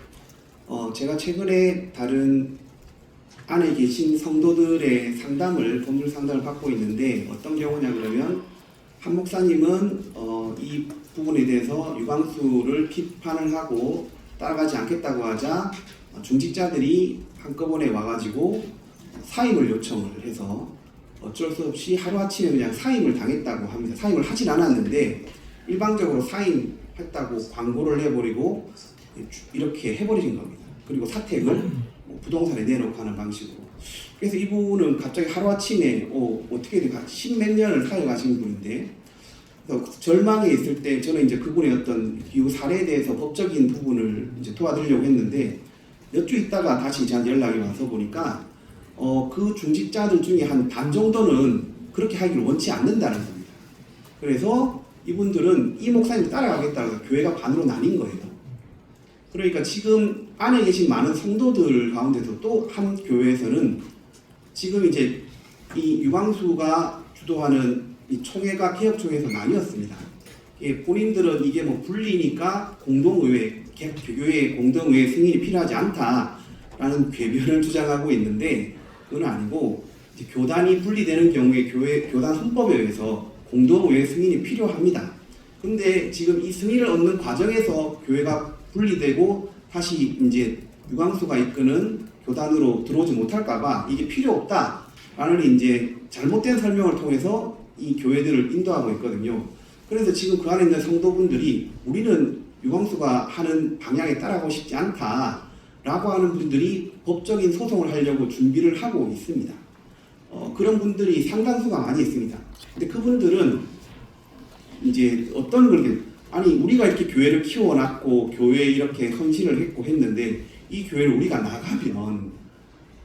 제가 최근에 다른 안에 계신 성도들의 법률 상담을 받고 있는데, 어떤 경우냐 그러면 한 목사님은 이 부분에 대해서 유광수를 비판을 하고 따라가지 않겠다고 하자 중직자들이 한꺼번에 와가지고 사임을 요청을 해서 어쩔 수 없이 하루아침에 그냥 사임을 당했다고 합니다. 사임을 하진 않았는데 일방적으로 사임했다고 광고를 해버리고 이렇게 해버리신 겁니다. 그리고 사택을 부동산에 내놓고 하는 방식으로. 그래서 이분은 갑자기 하루아침에 어떻게든 10몇 년을 살아가신 분인데, 그래서 절망에 있을 때 저는 이제 그분의 어떤 이 사례에 대해서 법적인 부분을 이제 도와드리려고 했는데, 몇 주 있다가 다시 저한테 연락이 와서 보니까 그 중직자들 중에 한 반 정도는 그렇게 하기를 원치 않는다는 겁니다. 그래서 이분들은 이 목사님을 따라가겠다고 해서 교회가 반으로 나뉜 거예요. 그러니까 지금 안에 계신 많은 성도들 가운데서 또 한 교회에서는 지금 이제 이 유광수가 주도하는 이 총회가 개혁총회에서 나뉘었습니다. 본인들은 이게 뭐 분리니까 공동의회, 교회의 공동의회 승인이 필요하지 않다라는 궤변을 주장하고 있는데, 그건 아니고 이제 교단이 분리되는 경우에 교단 헌법에 의해서 공동의회 승인이 필요합니다. 근데 지금 이 승인을 얻는 과정에서 교회가 분리되고 다시 이제 유광수가 이끄는 교단으로 들어오지 못할까봐 이게 필요 없다라는 이제 잘못된 설명을 통해서 이 교회들을 인도하고 있거든요. 그래서 지금 그 안에 있는 성도분들이 우리는 유광수가 하는 방향에 따라가고 싶지 않다라고 하는 분들이 법적인 소송을 하려고 준비를 하고 있습니다. 그런 분들이 상당수가 많이 있습니다. 근데 그분들은 이제 어떤 그렇게, 아니 우리가 이렇게 교회를 키워놨고 교회에 이렇게 헌신을 했고 했는데 이 교회를 우리가 나가면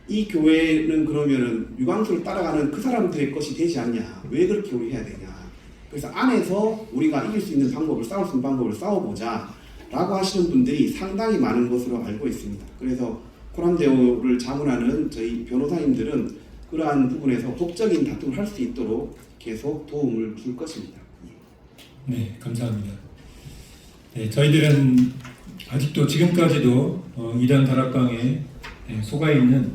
이 교회는 그러면은 유광수를 따라가는 그 사람들의 것이 되지 않냐? 왜 그렇게 우리 해야 되냐? 그래서 안에서 우리가 이길 수 있는 방법을, 싸울 수 있는 방법을 싸워보자 라고 하시는 분들이 상당히 많은 것으로 알고 있습니다. 그래서 코란데오를 자문하는 저희 변호사님들은 그러한 부분에서 법적인 다툼을 할 수 있도록 계속 도움을 줄 것입니다. 네, 감사합니다. 네, 저희들은 아직도 지금까지도 이단 다락방에 속아 있는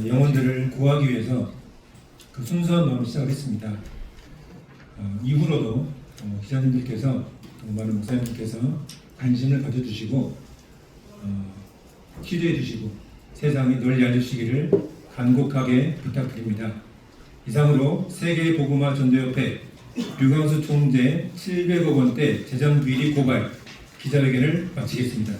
영혼들을 구하기 위해서 그 순수한 마음을 시작했습니다. 이후로도 기자님들께서 또 많은 목사님들께서 관심을 가져주시고 기도해 주시고 세상에 널리 알려주시기를 간곡하게 부탁드립니다. 이상으로 세계복음화 전도협회 류광수 총재 700억 원대 재정 비리 고발 기자회견을 마치겠습니다.